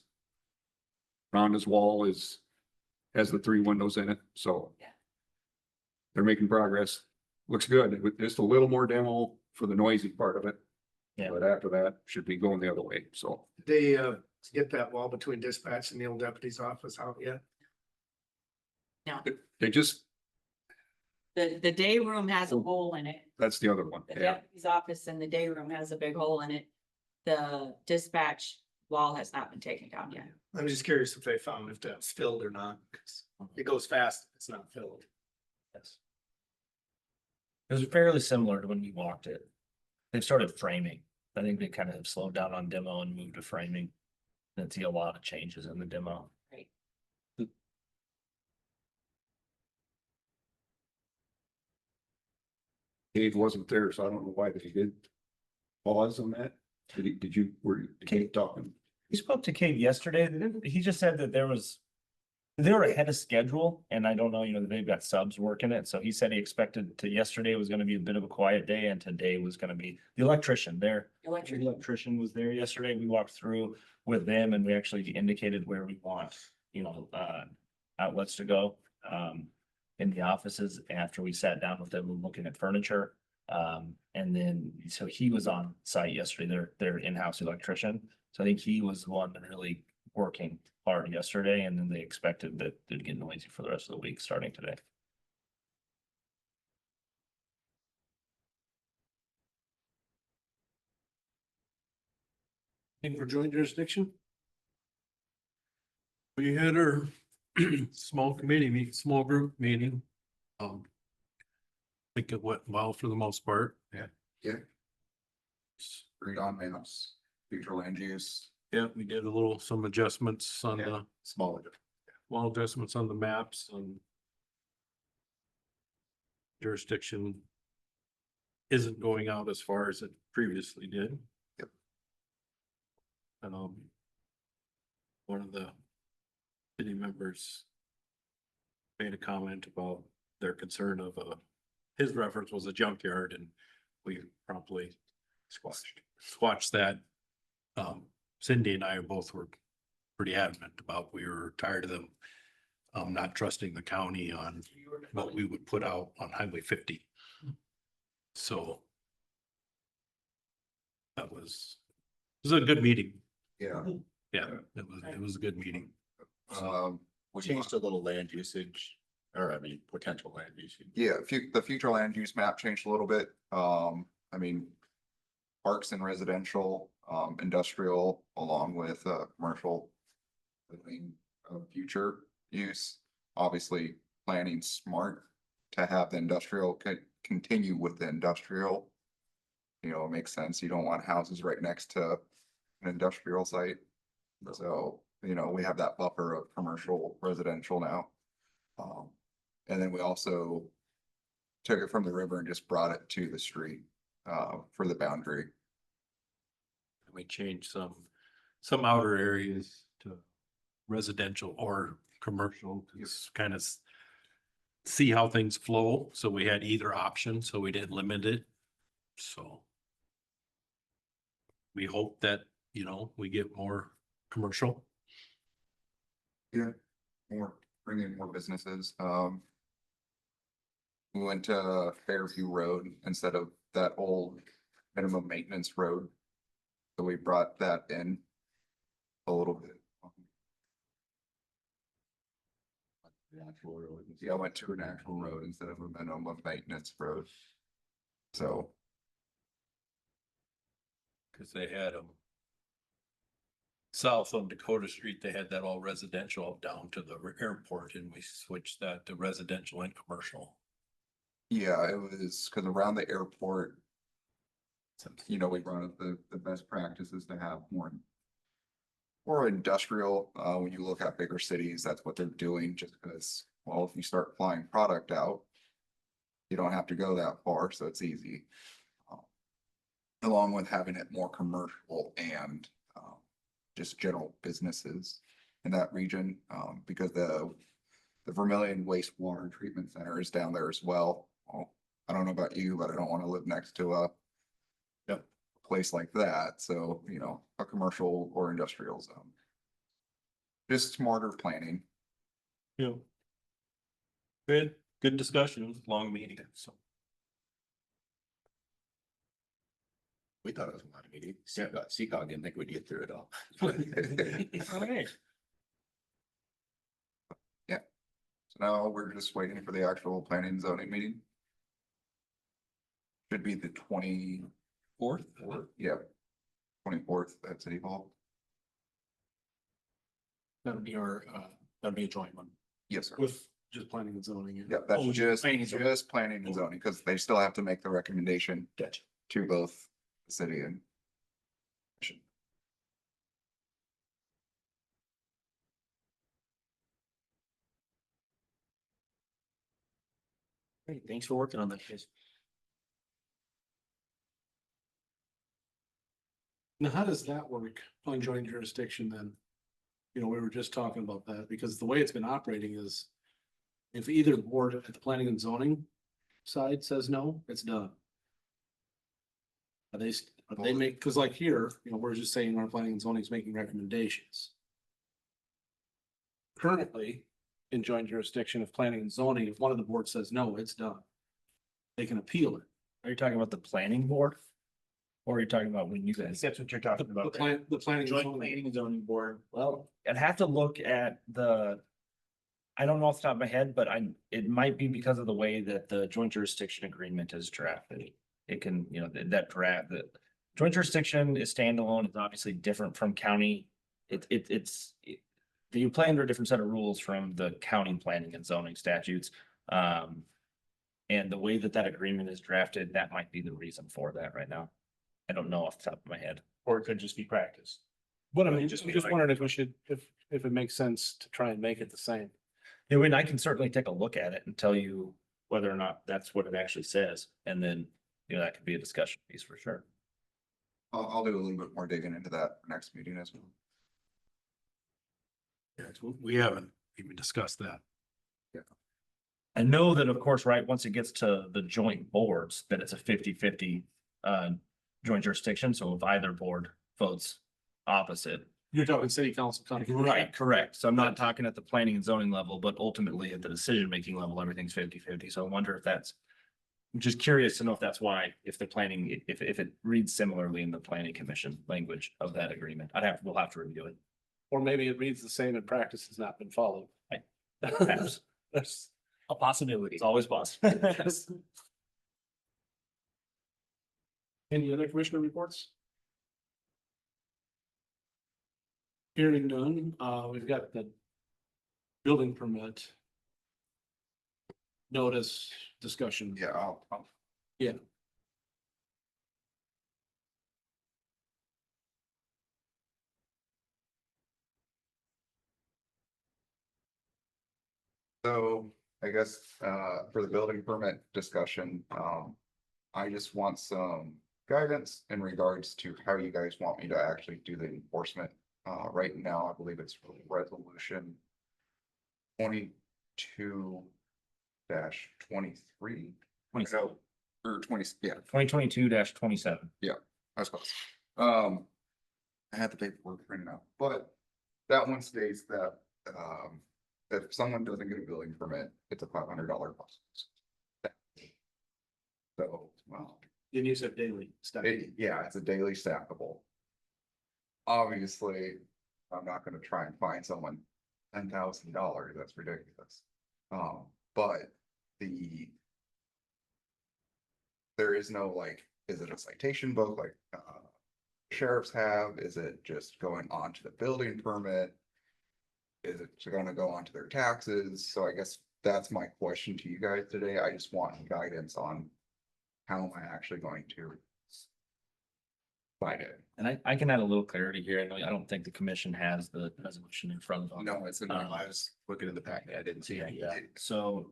Rhonda's wall has the 3 windows in it, so Yeah. they're making progress. Looks good. With just a little more demo for the noisy part of it. Yeah. But after that, should be going the other way, so. They get that wall between dispatch and the old deputy's office out yet? They just, The day room has a hole in it. that's the other one, The yeah. deputy's office in the day room has a big hole in it. The dispatch wall has not been taken down yet. I'm just curious if they found if that's filled or not, because it goes fast, if it's not filled. Yes. It was fairly similar to when we walked it. They've started framing. I think they kind of have slowed down on demo and moved to framing. Didn't see a lot of changes in the demo. Dave wasn't there, so I don't know why they did pause on that. Were you talking? He spoke to Kate yesterday. He just said that there was They're ahead of schedule and I don't know, they've got subs working it. So he said he expected yesterday was gonna be a bit of a quiet day and today was gonna be the electrician there. The electrician was there yesterday. We walked through with them and we actually indicated where we want, outlets to go. In the offices after we sat down with them looking at furniture. And then, so he was on site yesterday, their in-house electrician. So I think he was the one that really working hard yesterday and then they expected that it'd get noisy for the rest of the week starting today. Anything for joint jurisdiction? We had our small small group meeting. Think it went well for the most part. Yeah. Agreed on maps, future land use. Yeah, we did some adjustments on the, Small. small adjustments on the maps and jurisdiction isn't going out as far as it previously did. Yep. One of the city members made a comment about their concern of his reference was a junkyard and we promptly squashed that. Cindy and I both were pretty adamant about, we were tired of them not trusting the county on what we would put out on Highway 50. So it was a good meeting. Yeah. Yeah, it was a good meeting. We Changed a little land usage, or I mean, potential land usage. Yeah, the future land use map changed a little bit. Parks and residential, industrial, along with, commercial. Living of future use, obviously planning smart to have the industrial continue with the industrial. It makes sense. You don't want houses right next to an industrial site. So, we have that buffer of commercial, residential now. And then we also took it from the river and just brought it to the street, for the boundary. We changed some outer areas to residential or commercial, just kind of see how things flow. So we had either option, so we didn't limit it. So we hope that, we get more commercial. Yeah, bring in more businesses. We went to Fairview Road instead of that old minimum maintenance road. So we brought that in a little bit. The actual road. Yeah, I went to an actual road instead of a minimum maintenance road. So, Cause they had them south on Dakota Street, they had that all residential down to the airport and we switched that to residential and commercial. yeah, it was because around the airport, we brought up the best practices to have more industrial. When you look at bigger cities, that's what they're doing, just because, well, if you start flying product out, you don't have to go that far, so it's easy. Along with having it more commercial and just general businesses in that region, because the Vermillion Wastewater Treatment Center is down there as well. Well, I don't know about you, but I don't want to live next to a place like that. So, a commercial or industrial zone. Just smarter planning. Yeah. Good discussion, it was a long meeting, so. We thought it was a lot of meeting. Seacog didn't think we'd get through it all. Alright. So now we're just waiting for the actual planning and zoning meeting. Should be the 24th, yeah. 24th at City Hall. That'll be that'll be a joint one Yes, sir. with just planning and zoning. Yeah, that's Oh, just planning and zoning. planning and zoning, because they still have to make the recommendation Gotcha. to both the city and. Great, thanks for working on that, guys. Now, how does that work on joint jurisdiction then? You know, we were just talking about that because the way it's been operating is if either board at the planning and zoning side says no, it's done. Are they make, cause like here, you know, we're just saying our planning and zoning is making recommendations. Currently, in joint jurisdiction of planning and zoning, if one of the boards says no, it's done. They can appeal it. Are you talking about the planning board? Or are you talking about when you I think guys? that's what you're talking about. The planning and Joint zoning. planning and zoning board. Well, I'd have to look at I don't know off the top of my head, but it might be because of the way that the joint jurisdiction agreement is drafted. It can, you know, that draft, the joint jurisdiction is standalone, it's obviously different from county. You play under a different set of rules from the county planning and zoning statutes. And the way that that agreement is drafted, that might be the reason for that right now. I don't know off the top of my head. Or it could just be practice. But I mean, Just just be like- wondering if we should, if it makes sense to try and make it the same. Yeah, I mean, I can certainly take a look at it and tell you whether or not that's what it actually says, and then, you know, that could be a discussion piece for sure. I'll do a little bit more digging into that next meeting as well. Yeah, we haven't even discussed that. I know that, of course, right, once it gets to the joint boards, that it's a 50-50 joint jurisdiction, so if either board votes opposite. You're talking city council. county commission. Right, correct. So I'm not talking at the planning and zoning level, but ultimately at the decision-making level, everything's 50-50. So I wonder if that's. I'm just curious to know if that's why, if the planning, if it reads similarly in the planning commission language of that agreement. We'll have to review it. Or maybe it reads the same and practice has not been followed. Perhaps. That's A possibility. It's always possible. Any other commissioner reports? Hearing none, we've got the building permit notice discussion. Yeah, I'll Yeah. So I guess for the building permit discussion, I just want some guidance in regards to how you guys want me to actually do the enforcement. Right now, I believe it's resolution 22-23. No, or 20, yeah, 2022-27. I suppose. I had the paperwork printed out, but that one states that if someone doesn't get a building permit, it's a $500 cost. So, well, And you said daily stuff. yeah, it's a daily stackable. Obviously, I'm not gonna try and find someone $10,000, that's ridiculous. But there is no like, is it a citation book like sheriffs have? Is it just going on to the building permit? Is it gonna go on to their taxes? So I guess that's my question to you guys today. I just want guidance on how am I actually going to find it? And I can add a little clarity here. I don't think the commission has the resolution in front of them. No, it's in Um, my I was looking in the packet, I didn't see it. Yeah, so.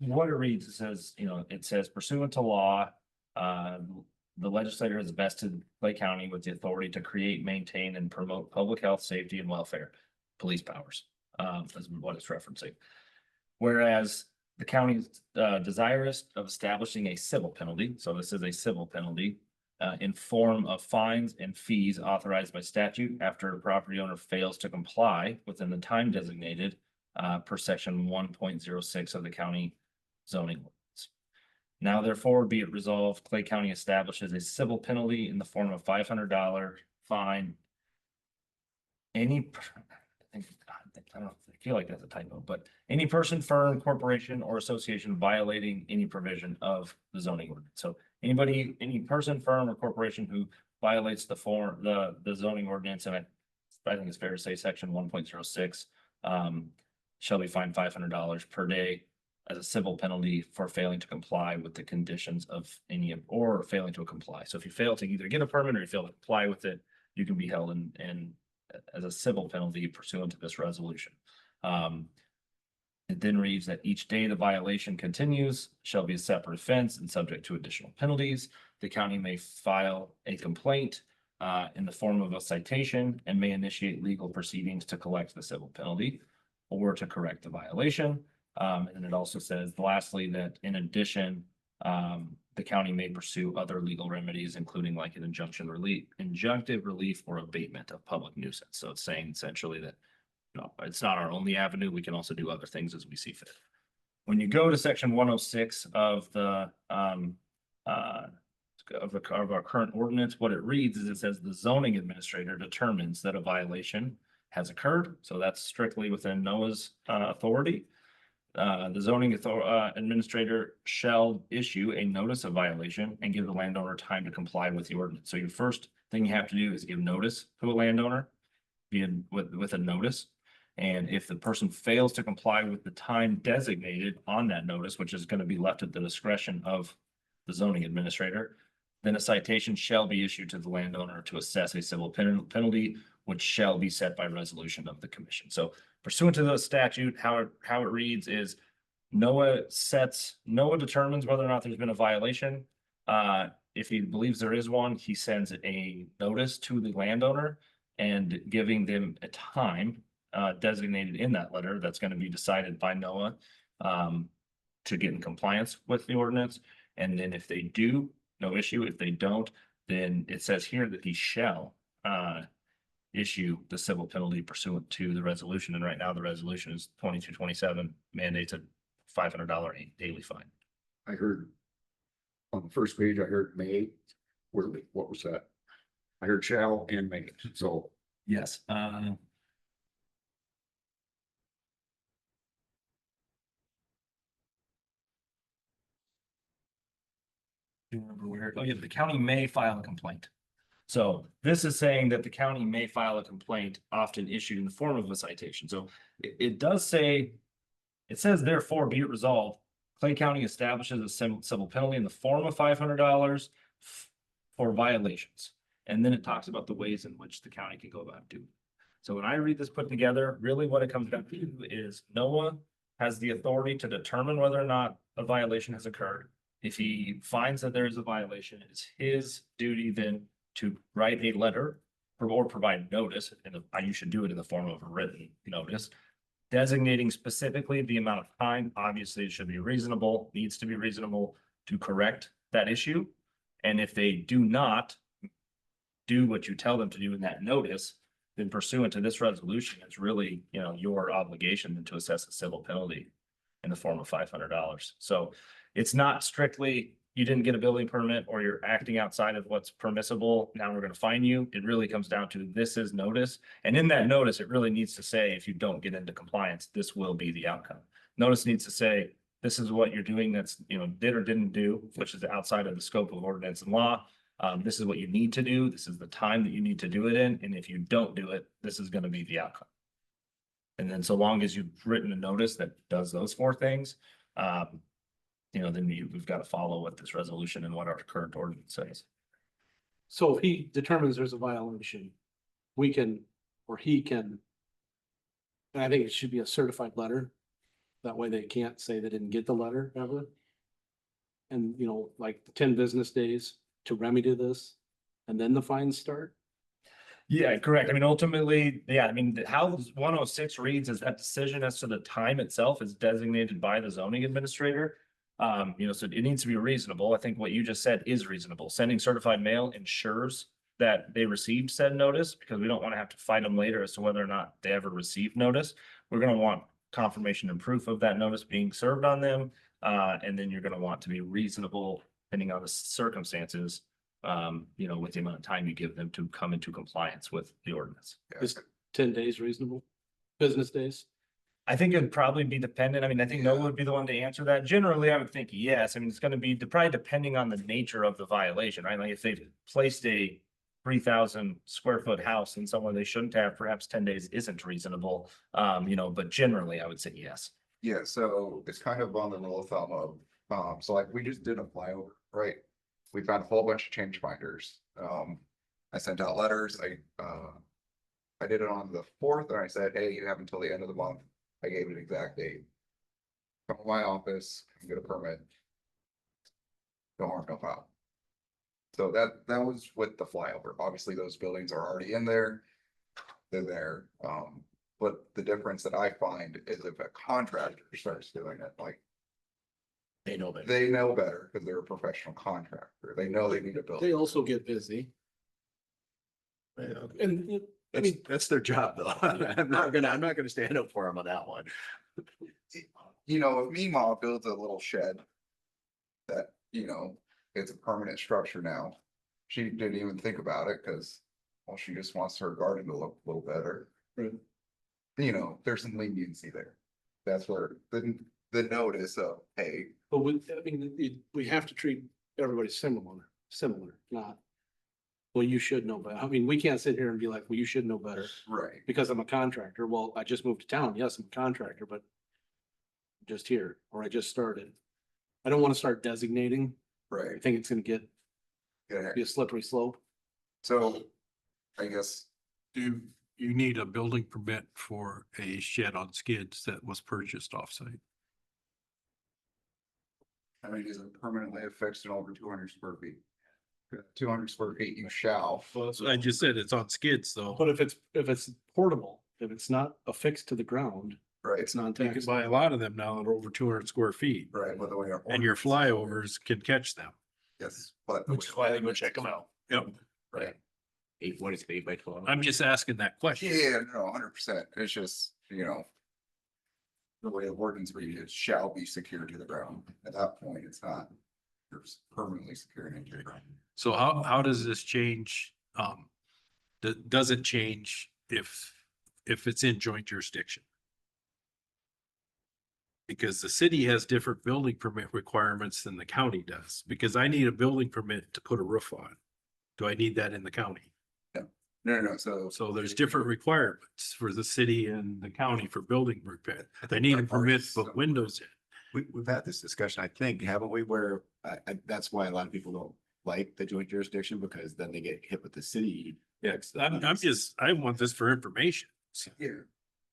What it reads, it says, it says pursuant to law, the legislator has vested Clay County with the authority to create, maintain, and promote public health, safety, and welfare, police powers, is what it's referencing. Whereas the county is desirous of establishing a civil penalty, so this is a civil penalty, in form of fines and fees authorized by statute after a property owner fails to comply within the time designated per section 1.06 of the county zoning ordinance. Now therefore be it resolved, Clay County establishes a civil penalty in the form of $500 fine. I feel like that's a typo, but any person, firm, corporation, or association violating any provision of the zoning ordinance. So any person, firm, or corporation who violates the zoning ordinance, and I think it's fair to say section 1.06, shall be fined $500 per day as a civil penalty for failing to comply with the conditions of or failing to comply. So if you fail to either get a permit or you fail to comply with it, you can be held in as a civil penalty pursuant to this resolution. It then reads that each day the violation continues shall be a separate offense and subject to additional penalties. The county may file a complaint in the form of a citation and may initiate legal proceedings to collect the civil penalty or to correct the violation. And it also says lastly, that in addition, the county may pursue other legal remedies, including like an injunctive relief or abatement of public nuisance. So it's saying essentially that, no, it's not our only avenue. We can also do other things as we see fit. When you go to section 106 of the, of our current ordinance, what it reads is it says the zoning administrator determines that a violation has occurred. So that's strictly within NOAA's authority. The zoning administrator shall issue a notice of violation and give the landowner time to comply with the ordinance. So your first thing you have to do is give notice to a landowner with a notice. And if the person fails to comply with the time designated on that notice, which is going to be left at the discretion of the zoning administrator, then a citation shall be issued to the landowner to assess a civil penalty, which shall be set by resolution of the commission. So pursuant to the statute, how it reads is NOAA determines whether or not there's been a violation. If he believes there is one, he sends a notice to the landowner and giving them a time designated in that letter that's going to be decided by NOAA to get in compliance with the ordinance. And then if they do, no issue. If they don't, then it says here that he shall issue the civil penalty pursuant to the resolution. And right now the resolution is 2227 mandates a $500 daily fine. I heard on the first page, I heard may. What was that? I heard shall and may. So Yes. Do you remember where? Oh, yeah, the county may file a complaint. So this is saying that the county may file a complaint, often issued in the form of a citation. So it does say, it says therefore be it resolved, Clay County establishes a civil penalty in the form of $500 for violations. And then it talks about the ways in which the county can go about doing it. So when I read this put together, really what it comes down to is NOAA has the authority to determine whether or not a violation has occurred. If he finds that there is a violation, it's his duty then to write a letter or provide notice, and you should do it in the form of a written notice, designating specifically the amount of time. Obviously, it should be reasonable, needs to be reasonable to correct that issue. And if they do not do what you tell them to do in that notice, then pursuant to this resolution, it's really, your obligation to assess a civil penalty in the form of $500. So it's not strictly, you didn't get a building permit or you're acting outside of what's permissible. Now we're going to fine you. It really comes down to this is notice. And in that notice, it really needs to say, if you don't get into compliance, this will be the outcome. Notice needs to say, this is what you're doing that's, did or didn't do, which is outside of the scope of ordinance and law. This is what you need to do. This is the time that you need to do it in. And if you don't do it, this is going to be the outcome. And then so long as you've written a notice that does those four things, then we've got to follow what this resolution and what our current ordinance says. So if he determines there's a violation, we can, or he can. And I think it should be a certified letter. That way they can't say they didn't get the letter ever. And, like 10 business days to remedy this, and then the fines start. Yeah, correct. I mean, ultimately, how 106 reads is that decision as to the time itself is designated by the zoning administrator. So it needs to be reasonable. I think what you just said is reasonable. Sending certified mail ensures that they received said notice, because we don't want to have to fight them later as to whether or not they ever received notice. We're going to want confirmation and proof of that notice being served on them. And then you're going to want to be reasonable depending on the circumstances, with the amount of time you give them to come into compliance with the ordinance. Is 10 days reasonable? Business days? I think it'd probably be dependent. I think NOAA would be the one to answer that. Generally, I would think yes. It's going to be probably depending on the nature of the violation, right? Like if they've placed a 3,000 square foot house in somewhere they shouldn't have, perhaps 10 days isn't reasonable. But generally I would say yes. Yeah, so it's kind of on the rule of thumb of, so like we just did a flyover, right? We found a whole bunch of change finders. I sent out letters. I did it on the 4th and I said, hey, you have until the end of the month. I gave an exact date. Come to my office, get a permit. No harm, no foul. So that was with the flyover. Obviously, those buildings are already in there. They're there. But the difference that I find is if a contractor starts doing it, like, They know that. they know better because they're a professional contractor. They know they need a They building. also get busy. And, I mean, That's their job though. I'm not gonna stand up for them on that one. You know, if Meemaw builds a little shed that, you know, it's a permanent structure now, she didn't even think about it because, well, she just wants her garden to look a little better. Right. You know, there's some leniency there. That's where the notice of, hey, but we have to treat everybody similar, not. Well, you should know better. I mean, we can't sit here and be like, well, you should know better right, because I'm a contractor. Well, I just moved to town. Yes, I'm a contractor, but I'm just here, or I just started. I don't want to start designating. I right. think it's gonna be Yeah. a slippery slope. So I guess, Do you need a building permit for a shed on skids that was purchased offsite? I mean, is it permanently affixed in over 200 square feet? 200 square feet, you shall. I just said it's on skids though. But if it's portable, if it's not affixed to the ground, Right, it's it's not, not You can taxable. buy a lot of them now that are over 200 square feet right, but the way. our and your ordinance is- flyovers can catch them. Yes, but. the Which way is why they our go check them ordinance out. Yep. Right. What is it, 8x12? I'm just asking that question. Yeah, no, 100%. It's just, you know. The way the ordinance reads is shall be secured to the ground. At that point, it's not. It's permanently secured into the ground. So how does this change? Does it change if it's in joint jurisdiction? Because the city has different building permit requirements than the county does, because I need a building permit to put a roof on. Do I need that in the county? No, so. So there's different requirements for the city and the county for building permit. They need a permit to put windows in. We've had this discussion, I think, haven't we, where that's why a lot of people don't like the joint jurisdiction, because then they get hit with the city. Yes, I want this for information. Yeah,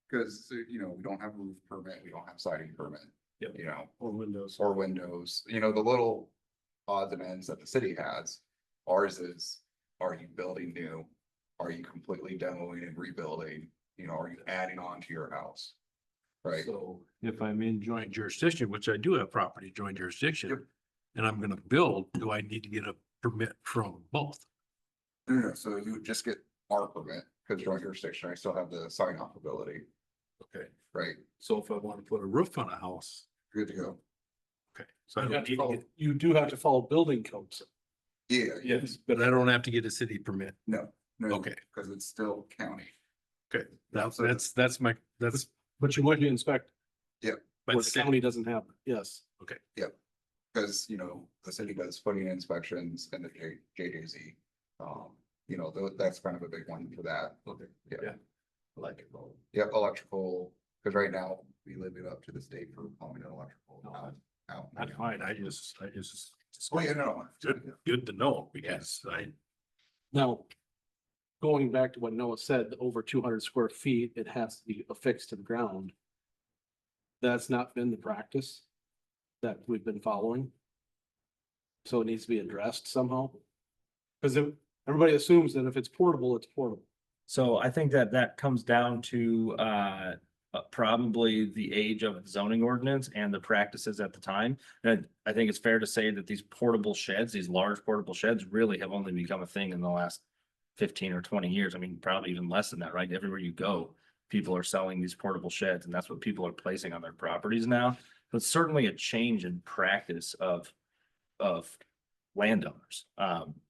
because, you know, we don't have a roof permit, we don't have siding permit. Yep. You know, Or windows. or windows, you know, the little odds and ends that the city has. Ours is, are you building new? Are you completely demoing and rebuilding? You know, are you adding on to your house? Right, So if I'm in joint jurisdiction, which I do have property joint jurisdiction, Yep. and I'm gonna build, do I need to get a permit from both? no, so you would just get our permit, because joint jurisdiction, I still have the sign off ability, Okay, right? so if I want to put a roof on a house, Good to go. okay, so I You don't have to need to follow- get, You do have to follow building codes. Yeah. yes, but I don't have to get a city permit. No. Okay. Because it's still county. Okay, that's that's But you want to inspect by where the the city. county doesn't have, it. Yes. Because, you know, the city does footing inspections and the JJZ. You know, that's kind of a big one for that. Okay. Yeah. Electrical. Yep, electrical, because right now we live it up to the state for calling it electrical. out. That's fine, I just. Oh, yeah, no. Good to know, because I, Now, going back to what Noah said, over 200 square feet, it has to be affixed to the ground. That's not been the practice that we've been following. So it needs to be addressed somehow. Because everybody assumes that if it's portable, it's portable. So I think that comes down to probably the age of the zoning ordinance and the practices at the time. And I think it's fair to say that these portable sheds, these large portable sheds really have only become a thing in the last 15 or 20 years. I mean, probably even less than that, right? Everywhere you go, people are selling these portable sheds and that's what people are placing on their properties now. So it's certainly a change in practice of landowners.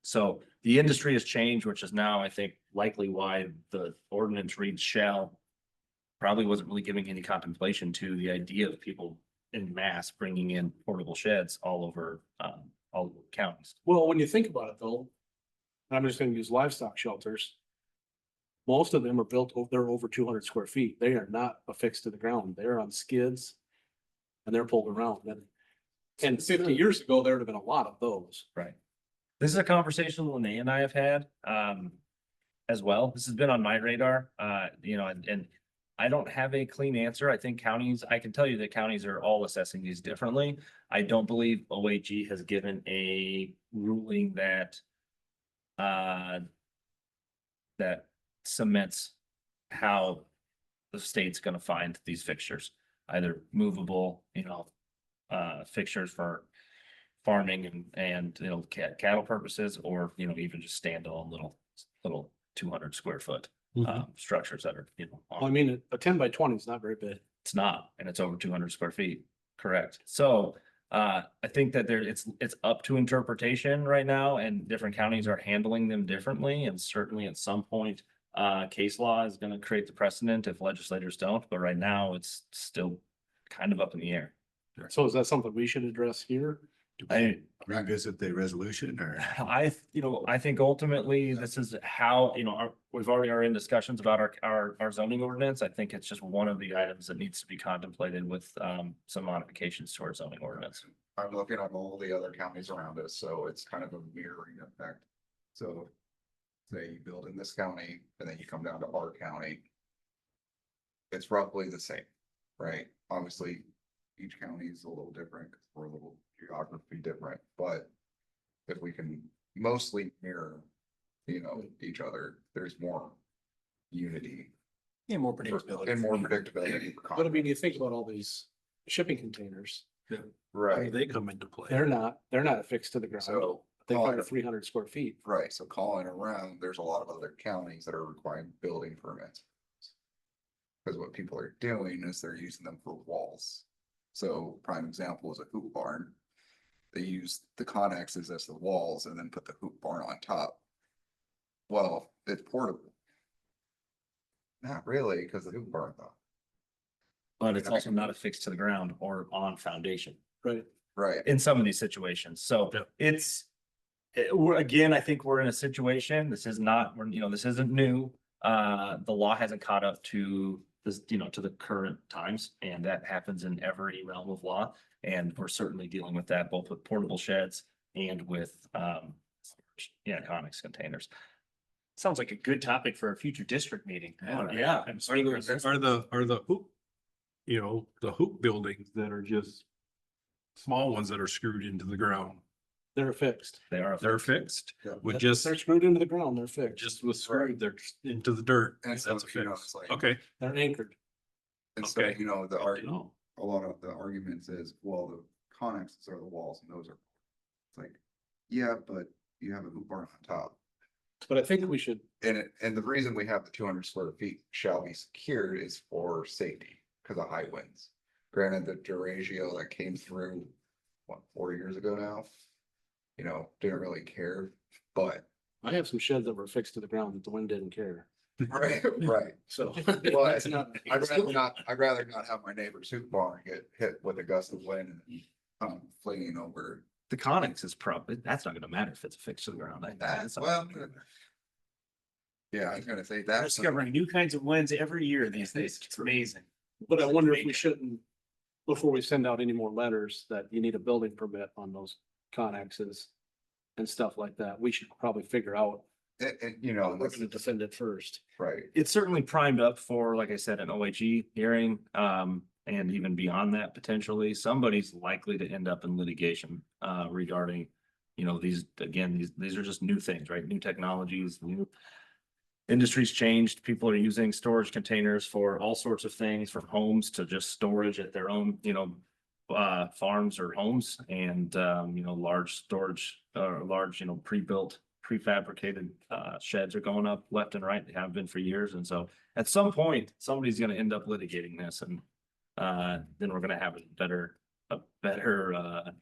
So the industry has changed, which is now, I think, likely why the ordinance reads shall. Probably wasn't really giving any contemplation to the idea of people in mass bringing in portable sheds all over counties. Well, when you think about it though, I'm just gonna use livestock shelters. Most of them are built, they're over 200 square feet. They are not affixed to the ground. They're on skids. And they're pulled around. And 50 years ago, there would have been a lot of those. Right. This is a conversation Lene and I have had as well. This has been on my radar, and I don't have a clean answer. I think I can tell you that counties are all assessing these differently. I don't believe OAG has given a ruling that that cements how the state's gonna find these fixtures, either movable, fixtures for farming and, cattle purposes, or, even just standalone little 200 square foot structures that are, Well, I mean, a 10 by 20 is not very big. it's not, and it's over 200 square feet, correct? So, I think that it's up to interpretation right now, and different counties are handling them differently, and certainly at some point. Case law is gonna create the precedent if legislators don't, but right now it's still kind of up in the air. So is that something we should address here? Revisit the resolution or? I think ultimately this is how, we've already are in discussions about our zoning ordinance. I think it's just one of the items that needs to be contemplated with some modifications to our zoning ordinance. I'm looking at all the other counties around us, so it's kind of a mirroring effect. So say you build in this county and then you come down to our county. It's roughly the same, right? Obviously, each county is a little different, 'cause we're a little geography different, but if we can mostly mirror, each other, there's more unity Yeah, more and more predictability. for But I mean, you think about all these shipping containers, Right, They come into play. they're not affixed to the ground. so. They calling fire it- 300 square feet. Right, so calling around, there's a lot of other counties that are requiring building permits. Cause what people are doing is they're using them for walls. So prime example is a hoop barn. They use the connexes as the walls and then put the hoop barn on top. Well, it's portable. Not really, cause the hoop barn though, But it's also not affixed to the ground or on foundation Right. right? in some of these situations. So Yep. again, I think we're in a situation, this is not, this isn't new. The law hasn't caught up to this, to the current times, and that happens in every realm of law. And we're certainly dealing with that both with portable sheds and with, Conex containers. Sounds like a good topic for a future district meeting. Yeah. Are the hoop, the hoop buildings that are just small ones that are screwed into the ground, They're fixed. they're fixed Yeah. with just, They're screwed into the ground, they're fixed. just with screwed, they're just into the dirt. And That's so, a fix. it's like, Okay. They're anchored. and so, Okay. the Good to argument. know. A lot of the arguments is, well, the connexes are the walls and those are. It's like, yeah, but you have a hoop barn on top. But I think we should, And the reason we have the 200 square feet shall be secured is for safety, because of high winds. Granted, the Duragio that came through, 4 years ago now? Didn't really care, but. I have some sheds that were fixed to the ground that the wind didn't care. Right, So. But It's not- I'd rather not have my neighbor's hoop barn get hit with a gust of wind and flinging over. The Conex is that's not gonna matter if it's affixed to the ground. That, well. Yeah, I was gonna say We're that. discovering new kinds of winds every year these days. It's amazing. But I wonder if we shouldn't, before we send out any more letters, that you need a building permit on those connexes and stuff like that. We should probably figure out, And, we're gonna defend it first. right, It's certainly primed up for, like I said, an OHE hearing, and even beyond that, potentially, somebody's likely to end up in litigation, regarding, these are just new things, right? New technologies, new industries changed. People are using storage containers for all sorts of things, from homes to just storage at their own, farms or homes, and, large storage, large, pre-built, prefabricated sheds are going up left and right. They have been for years. And so at some point, somebody's gonna end up litigating this, and then we're gonna have a better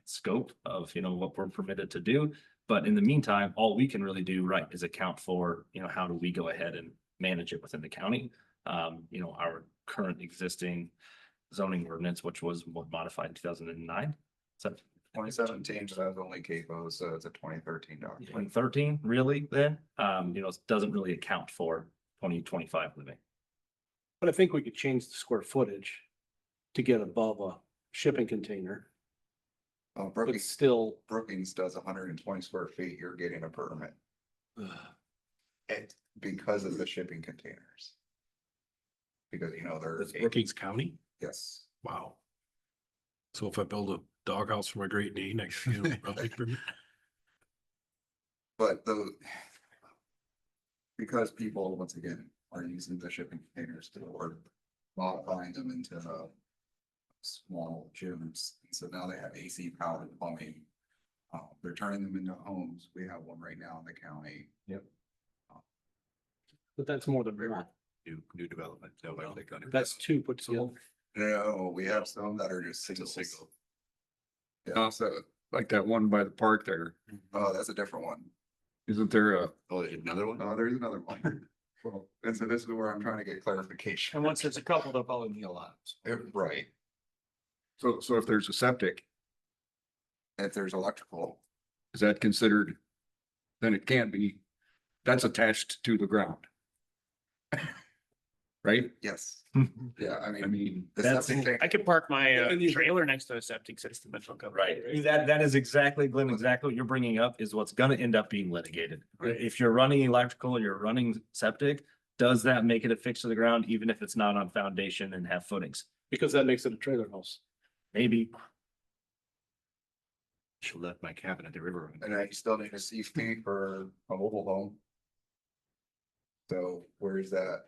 scope of, what we're permitted to do. But in the meantime, all we can really do, right, is account for, how do we go ahead and manage it within the county? Our current existing zoning ordinance, which was modified in 2009. So 2017, but that was only CAPO, so it's a 2013 document. 2013, really, then, it doesn't really account for 2025 living. But I think we could change the square footage to get above a shipping container, but Brookings, still, Brookings does 120 square feet, you're getting a permit. And because of the shipping containers. Because, they're. That's Brookings County? Yes, Wow. So if I build a doghouse for my Great Dane, I can, but because people, once again, are using the shipping containers to or modifying them into small gyms. So now they have AC powered plumbing. They're turning them into homes. We have one right now in the county. But that's more than one. New development. So like they're gonna- That's two put together. No, we have some that are just singles. Yeah, so, Like that one by the park there. oh, that's a different one. Isn't there a, Oh, there's another one? Oh, there's another one. Well, and so this is where I'm trying to get clarification. And once there's a couple, they'll probably need a lot. Right, so if there's a septic, if there's electrical, is that considered? Then it can't be, that's attached to the ground. Right? yes, yeah, I I mean, mean, the That's- septic tank. I could park my And you- trailer next to a septic system, but it'll come. Right, that is exactly, Glenn, exactly what you're bringing up is what's gonna end up being litigated. If you're running electrical, you're running septic, does that make it a fix to the ground, even if it's not on foundation and have footings? Because that makes it a trailer house. Maybe. She left my cabin at the river. And I still need a CFP for a mobile home. So where's that?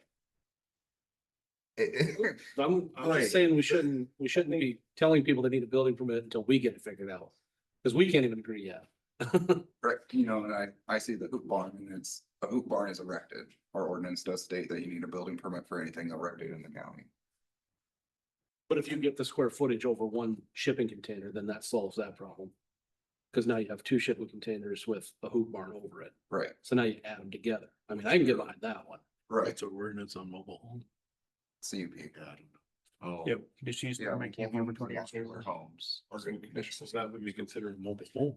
I'm Right. just saying we shouldn't be telling people they need a building permit until we get it figured out. Cause we can't even agree yet. Right, you know, and I see the hoop barn and it's, a hoop barn is erected. Our ordinance does state that you need a building permit for anything erected in the county. But if you get the square footage over one shipping container, then that solves that problem. Cause now you have two shipping containers with a hoop barn over it. Right, So now you add them together. I mean, I can get behind that one. right, That's an ordinance on mobile home. CUP. Oh. Yep, just use. Yeah. my camp over 20 hours. Homes. Or So that would be considered a mobile home.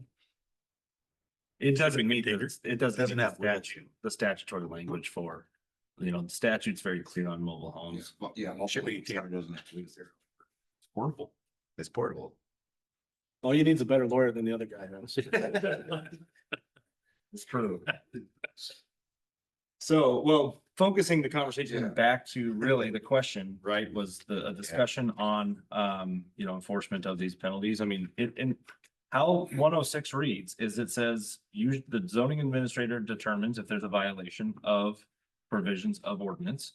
It doesn't meet, it doesn't Doesn't meet have the statute, the statutory language for, the statute's very clear on mobile homes. Yeah. Shipping container doesn't have to be there. It's portable. It's portable. All you need is a better lawyer than the other guy. It's true. So, well, focusing the conversation Yeah. back to really the question, right, was a discussion on, enforcement of these penalties. I mean, in how 106 reads is it says the zoning administrator determines if there's a violation of provisions of ordinance.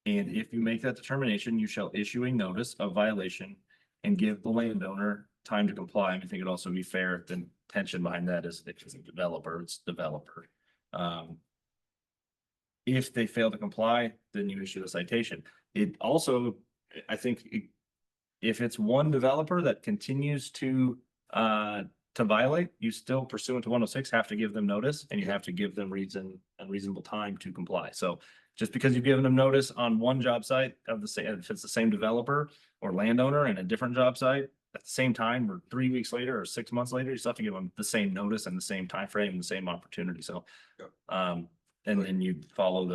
And if you make that determination, you shall issue a notice of violation and give the landowner time to comply. I think it'd also be fair, the intention behind that is if it's a developer, it's developer. If they fail to comply, then you issue a citation. It also, I think, if it's one developer that continues to violate, you still pursuant to 106 have to give them notice and you have to give them reasonable time to comply. So just because you've given them notice on one job site of the same, if it's the same developer or landowner in a different job site at the same time, or 3 weeks later or 6 months later, you still have to give them the same notice and the same time frame and the same opportunity. So, Yep. and then you follow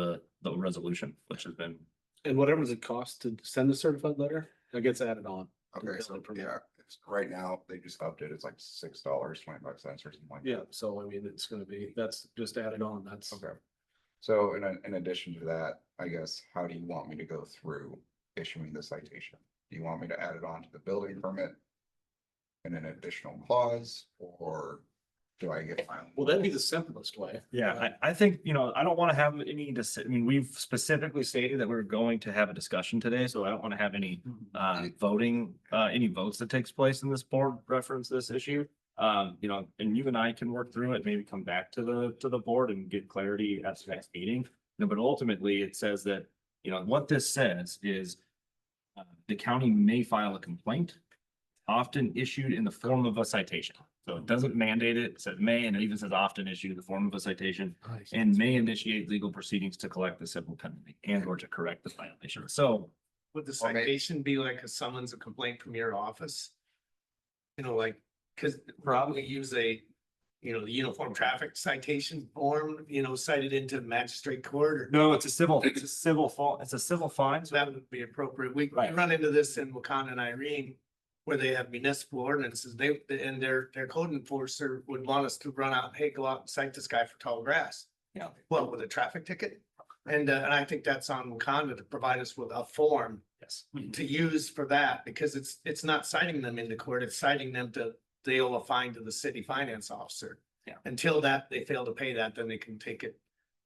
the resolution, which has been. And whatever does it cost to send the certified letter, that gets added on. Okay, so yeah, it's right now, they just upped it. It's like $6, 25 cents or something like that. Yeah, so I mean, it's gonna be, that's just added on, that's. Okay. So in addition to that, I guess, how do you want me to go through issuing the citation? Do you want me to add it on to the building permit? In an additional clause, or do I get? Well, that'd be the simplest way. Yeah, I think, I don't want to have any, I mean, we've specifically stated that we're going to have a discussion today, so I don't want to have any voting, any votes that takes place in this board reference this issue. And you and I can work through it, maybe come back to the board and get clarity at the next meeting. But ultimately, it says that, what this says is the county may file a complaint, often issued in the form of a citation. So it doesn't mandate it, it says may, and it even says often issued in the form of a citation, and may initiate legal proceedings to collect the civil penalty and or to correct the violation. So Would the Or may- citation be like a summons, a complaint from your office? Cause probably use the uniform traffic citation form, cited into magistrate court or. no, it's a civil fine. So that would be appropriate. We Right. run into this in Wakanda and Irene, where they have municipal ordinances, and their code enforcer would want us to run out, hey, go out and cite this guy for tall grass. Yeah. Well, with a traffic ticket, and I think that's on Wakanda to provide us with a form Yes. to use for that, because it's not citing them into court, it's citing them to, they'll a fine to the city finance officer. Yeah. Until that, they fail to pay that, then they can take it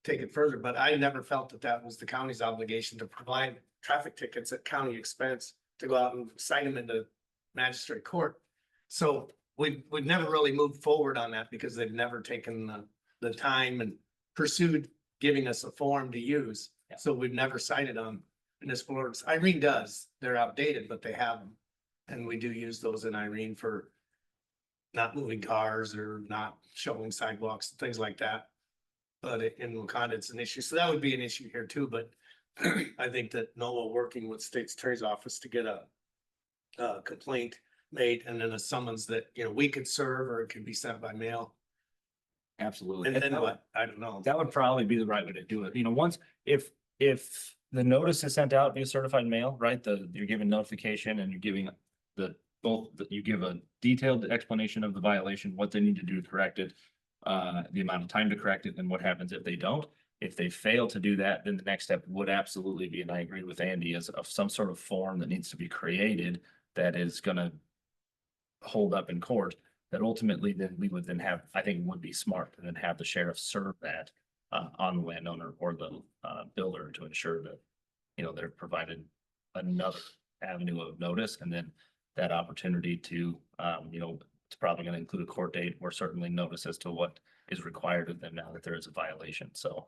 take it further, but I never felt that that was the county's obligation to provide traffic tickets at county expense to go out and cite them into magistrate court. So we've never really moved forward on that because they've never taken the time and pursued giving us a form to use. Yeah. So we've never cited them in this boards. Irene does, they're outdated, but they have them. And we do use those in Irene for not moving cars or not showing sidewalks, and things like that. But in Wakanda, it's an issue. So that would be an issue here too, but I think that NOAA working with State's Attorney's Office to get a complaint made and then a summons that, you know, we could serve or it could be sent by mail. Absolutely. And then what? I don't know. That would probably be the right way to do it. You know, once, if the notice is sent out via certified mail, right, you're giving notification and you're giving you give a detailed explanation of the violation, what they need to do to correct it, the amount of time to correct it, and what happens if they don't. If they fail to do that, then the next step would absolutely be, and I agree with Andy, is of some sort of form that needs to be created that is gonna hold up in court, that ultimately then we would then have, I think would be smart, and then have the sheriff serve that on the landowner or the builder to ensure that, you know, they're provided another avenue of notice, and then that opportunity to, you know, it's probably gonna include a court date or certainly notice as to what is required of them now that there is a violation. So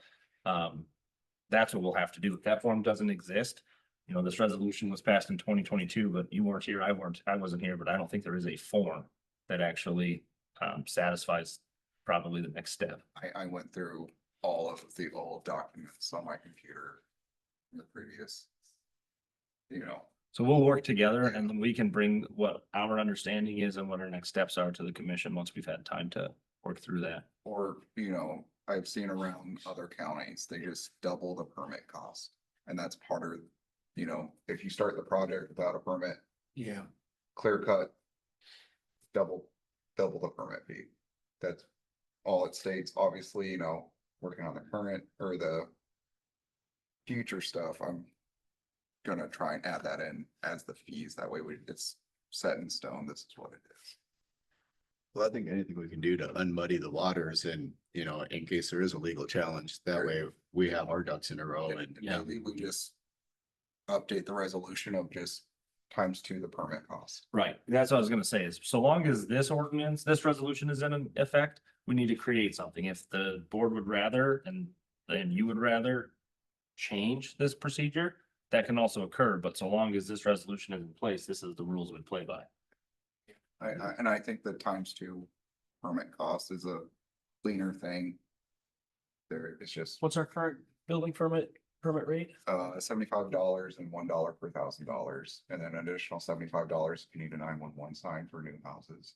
that's what we'll have to do. If that form doesn't exist, you know, this resolution was passed in 2022, but you weren't here, I wasn't here, but I don't think there is a form that actually satisfies probably the next step. I went through all of the old documents on my computer. In the previous. You know, So we'll work together and then we can bring what our understanding is and what our next steps are to the commission once we've had time to work through that. or, you know, I've seen around other counties, they just double the permit cost. And that's part of, you know, if you start the project without a permit, Yeah. clear cut. Double the permit fee. That's all it states. Obviously, you know, working on the current or the future stuff, I'm gonna try and add that in as the fees. That way it's set in stone. This is what it is. Well, I think anything we can do to unmuddy the waters and, you know, in case there is a legal challenge, that way we have our ducks in a row and. Maybe we just update the resolution of just ×2 the permit cost. Right, that's what I was gonna say, is so long as this ordinance, this resolution is in effect, we need to create something. If the board would rather, and you would rather change this procedure, that can also occur, but so long as this resolution is in place, this is the rules we play by. I think the ×2 permit cost is a cleaner thing. There, it's just What's our current building permit rate? $75 and $1 per $1,000, and then an additional $75 if you need a 911 sign for new houses.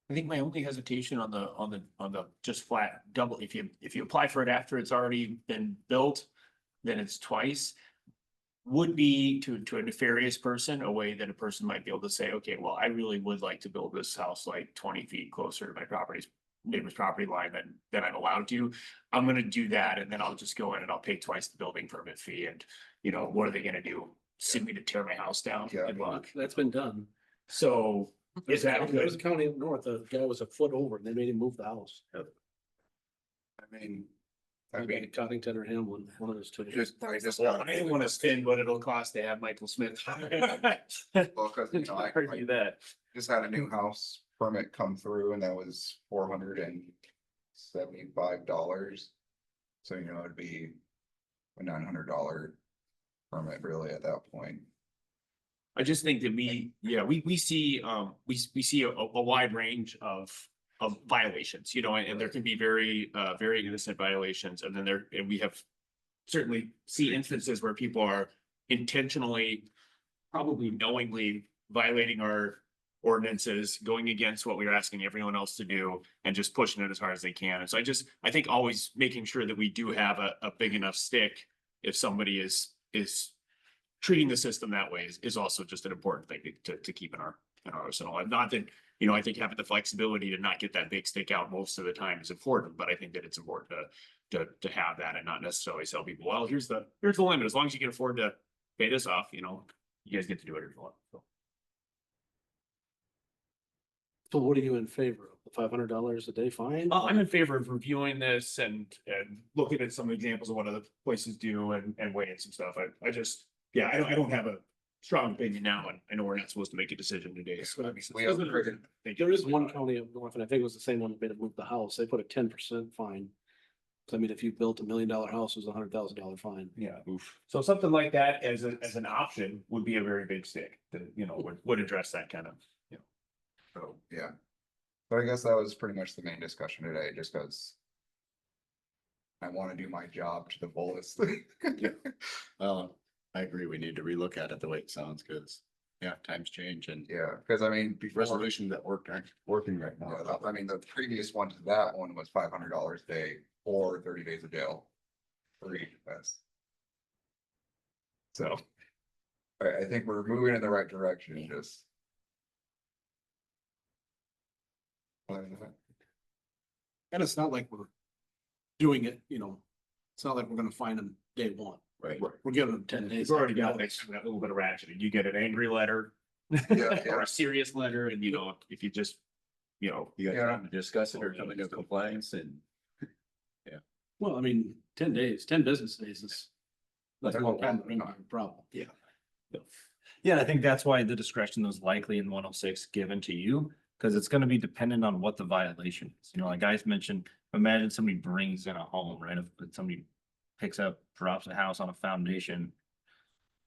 I think my only hesitation on the just flat double, if you apply for it after it's already been built, then it's twice. Would be to a nefarious person, a way that a person might be able to say, okay, well, I really would like to build this house like 20 feet closer to my neighbor's property line than I'm allowed to. I'm gonna do that, and then I'll just go in and I'll pay twice the building permit fee, and you know, what are they gonna do? Sue me to tear my house down? Yeah. Good luck. That's been done. So is that There was a good? county up north, the guy was a foot over and they made him move the house. I mean, Maybe Cottington or Hamlin, one of those two. I just. Well, I didn't wanna spend what it'll cost to have Michael Smith. Well, cause you know, I Argue that. just had a new house permit come through and that was $475. So, you know, it'd be a $900 permit really at that point. I just think that we see, we see a wide range of violations, you know, and there can be very innocent violations, and then we have certainly see instances where people are intentionally, probably knowingly violating our ordinances, going against what we're asking everyone else to do, and just pushing it as hard as they can. And so I think always making sure that we do have a big enough stick if somebody is treating the system that way is also just an important thing to keep in our arsenal. And not that, you know, I think having the flexibility to not get that big stick out most of the time is important, but I think that it's important to have that and not necessarily tell people, well, here's the limit. As long as you can afford to pay this off, you know, you guys get to do whatever you want. So. So what are you in favor of? $500 a day fine? I'm in favor of reviewing this and looking at some examples of what other places do and weighing some stuff. I just, yeah, I don't have a strong opinion now, and I know we're not supposed to make a decision today, so. We have There is one county up north, and I think it was the same one that made it move the house. They put a 10% fine. So I mean, if you built $1 million house, it was $100,000 fine. Yeah. So something like that as an option would be a very big stick that, would address that kind of. So, yeah. But I guess that was pretty much the main discussion today, just because I want to do my job to the fullest. I agree. We need to relook at it the way it sounds, because, yeah, times change and Yeah, because I mean, before, resolution that aren't working right now. I mean, the previous one to that one was $500 a day or 30 days of jail. That's. So. I think we're moving in the right direction, just. And it's not like we're doing it, it's not like we're gonna find them day one. Right. We're giving them 10 days. We've already got that little bit of ratcheting. You get an angry letter Yeah, or a serious letter, and if you just, You got Yeah. time to discuss it or come into compliance and. Well, I mean, 10 days, 10 business days is. Like a long time, not a problem. Yeah, and I think that's why the discretion was likely in 106 given to you, because it's gonna be dependent on what the violation is. Like guys mentioned, imagine somebody brings in a home, right? If somebody picks up, drops a house on a foundation.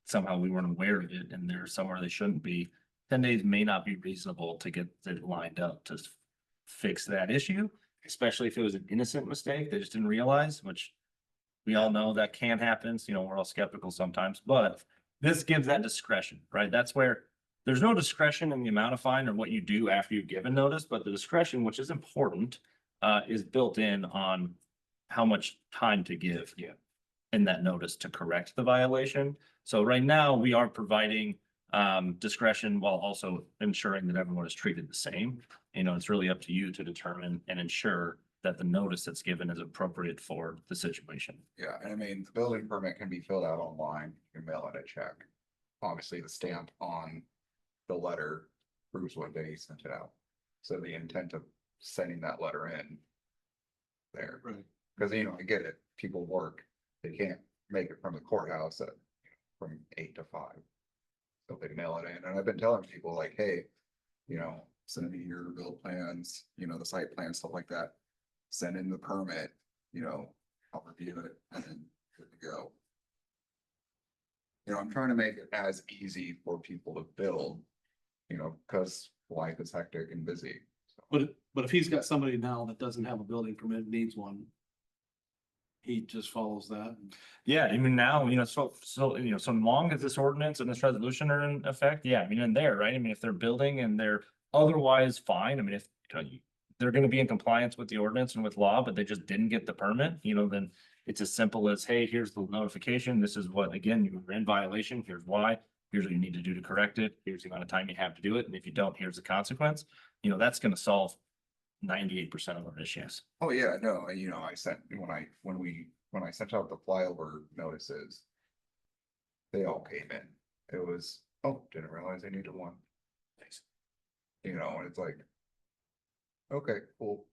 Somehow we weren't aware of it and they're somewhere they shouldn't be. 10 days may not be reasonable to get it lined up to fix that issue, especially if it was an innocent mistake. They just didn't realize, which we all know that can happen. We're all skeptical sometimes, but this gives that discretion, right? That's where there's no discretion in the amount of fine or what you do after you've given notice, but the discretion, which is important, is built in on how much time to give. Yeah. In that notice to correct the violation. So right now, we are providing discretion while also ensuring that everyone is treated the same. It's really up to you to determine and ensure that the notice that's given is appropriate for the situation. Yeah, and I mean, the building permit can be filled out online, you can mail it a check. Obviously, the stamp on the letter proves what day you sent it out. So the intent of sending that letter in there, Right. because I get it, people work, they can't make it from the courthouse from 8 to 5. So they mail it in, and I've been telling people like, hey, send me your build plans, the site plan, stuff like that. Send in the permit, I'll review it and then good to go. I'm trying to make it as easy for people to build, because life is hectic and busy. So, But if he's got somebody now that doesn't have a building permit, needs one. He just follows that. Yeah, I mean, now, so long as this ordinance and this resolution are in effect, yeah, I mean, in there, right? I mean, if they're building and they're otherwise fine, I mean, if they're gonna be in compliance with the ordinance and with law, but they just didn't get the permit, then it's as simple as, hey, here's the notification. This is what, again, you were in violation. Here's why. Here's what you need to do to correct it. Here's the amount of time you have to do it. And if you don't, here's the consequence. That's gonna solve 98% of our issues. oh yeah, no, I sent, when I sent out the flyover notices. They all came in. It was, oh, didn't realize I needed one. Thanks. And it's like. Okay, cool.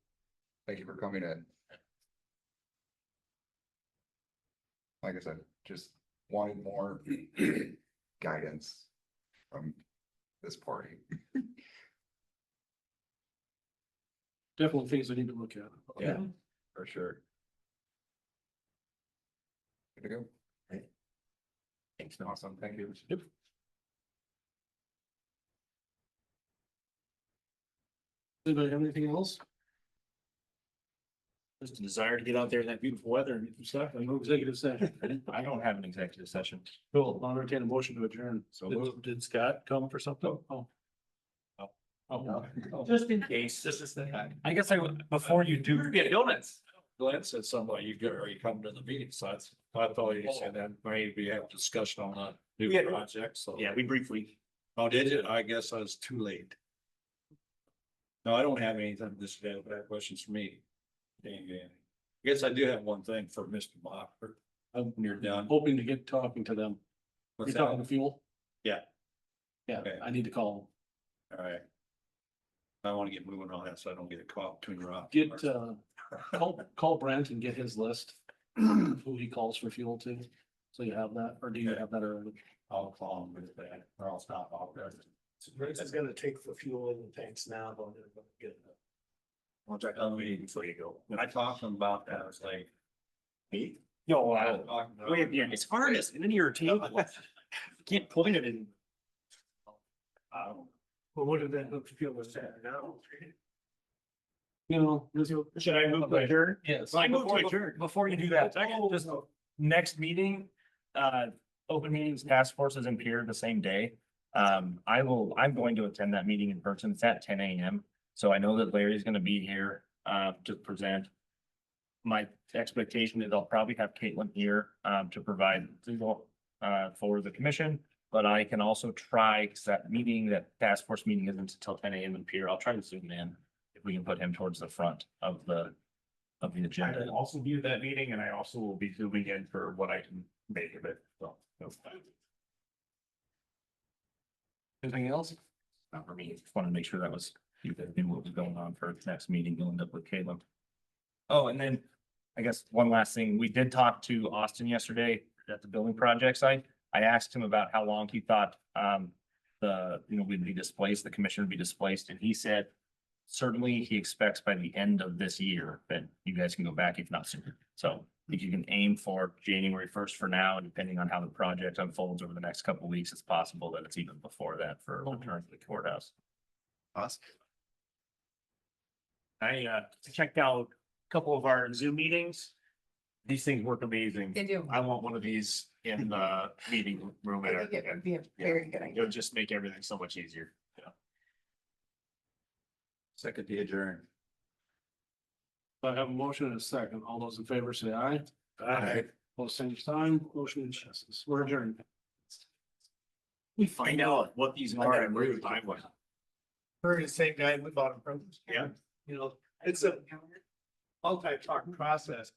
Thank you for coming in. Like I said, just wanted more guidance from this party. Definitely things we need to look at. Yeah, for sure. Good to go. Thanks. Awesome, thank you. Anybody have anything else? Just a desire to get out there in that beautiful weather and do stuff. No executive session. I don't have an executive session. Cool. I'll entertain a motion to adjourn. Did Scott come for something? Oh. Just in case, this is the. I guess before you do, Yeah, donuts. Glenn said somebody you get, or you come to the meeting, so I thought you said that maybe have a discussion on a new Yeah. project, so. Yeah, we briefly. Oh, did you? I guess I was too late. No, I don't have anything this day, but I have questions for me. I guess I do have one thing for Mr. Mocker. When you're done. Hoping to get talking to them. What's You're talking that? to fuel? Yeah. Yeah, Okay. I need to call All right. I wanna get moving on that, so I don't get caught between rocks. Get, call Brent and get his list, who he calls for fuel to. So you have that, or do you have that already? I'll call them with that, or I'll stop off there. This is gonna take the fuel in the tanks now, but they're gonna get it. I'll check on the meeting before you go. When I talked to him about that, I was like. Me? No, Wait, yeah, it's hard, it's in your table. Can't point it in. Well, what did that look fuel was at now? You know, Should I move to adjourn? yes. Like, before you do that, just next meeting, open meetings task force is in Pier the same day. I'm going to attend that meeting in person. It's at 10 a.m. So I know that Larry's gonna be here, to present. My expectation is I'll probably have Caitlin here, to provide legal, for the commission. But I can also try, cause that task force meeting isn't until 10 a.m. in Pier. I'll try to zoom in. If we can put him towards the front of the I agenda. will also be at that meeting and I also will be zooming in for what I can make of it, so. Anything else? Not for me, just wanted to make sure that was, you guys knew what was going on for the next meeting, you'll end up with Caleb. Oh, and then, I guess one last thing, we did talk to Austin yesterday at the building project site. I asked him about how long he thought, we'd be displaced, the commission would be displaced, and he said. Certainly, he expects by the end of this year that you guys can go back, if not sooner. So if you can aim for January 1st for now, and depending on how the project unfolds over the next couple of weeks, it's possible that it's even before that for return to the courthouse. Awesome. I checked out a couple of our Zoom meetings. These things work amazing. They do. I want one of these in the meeting room. I think it would be a very good It idea. would just make everything so much easier. Second the adjourn. I have a motion and a second. All those in favor say aye. Aye. Both same sign, motion passes. We're adjourned. We find out what these are and where the time was. We're the same guy we bought them from. Yeah. You know, it's a multi-part process.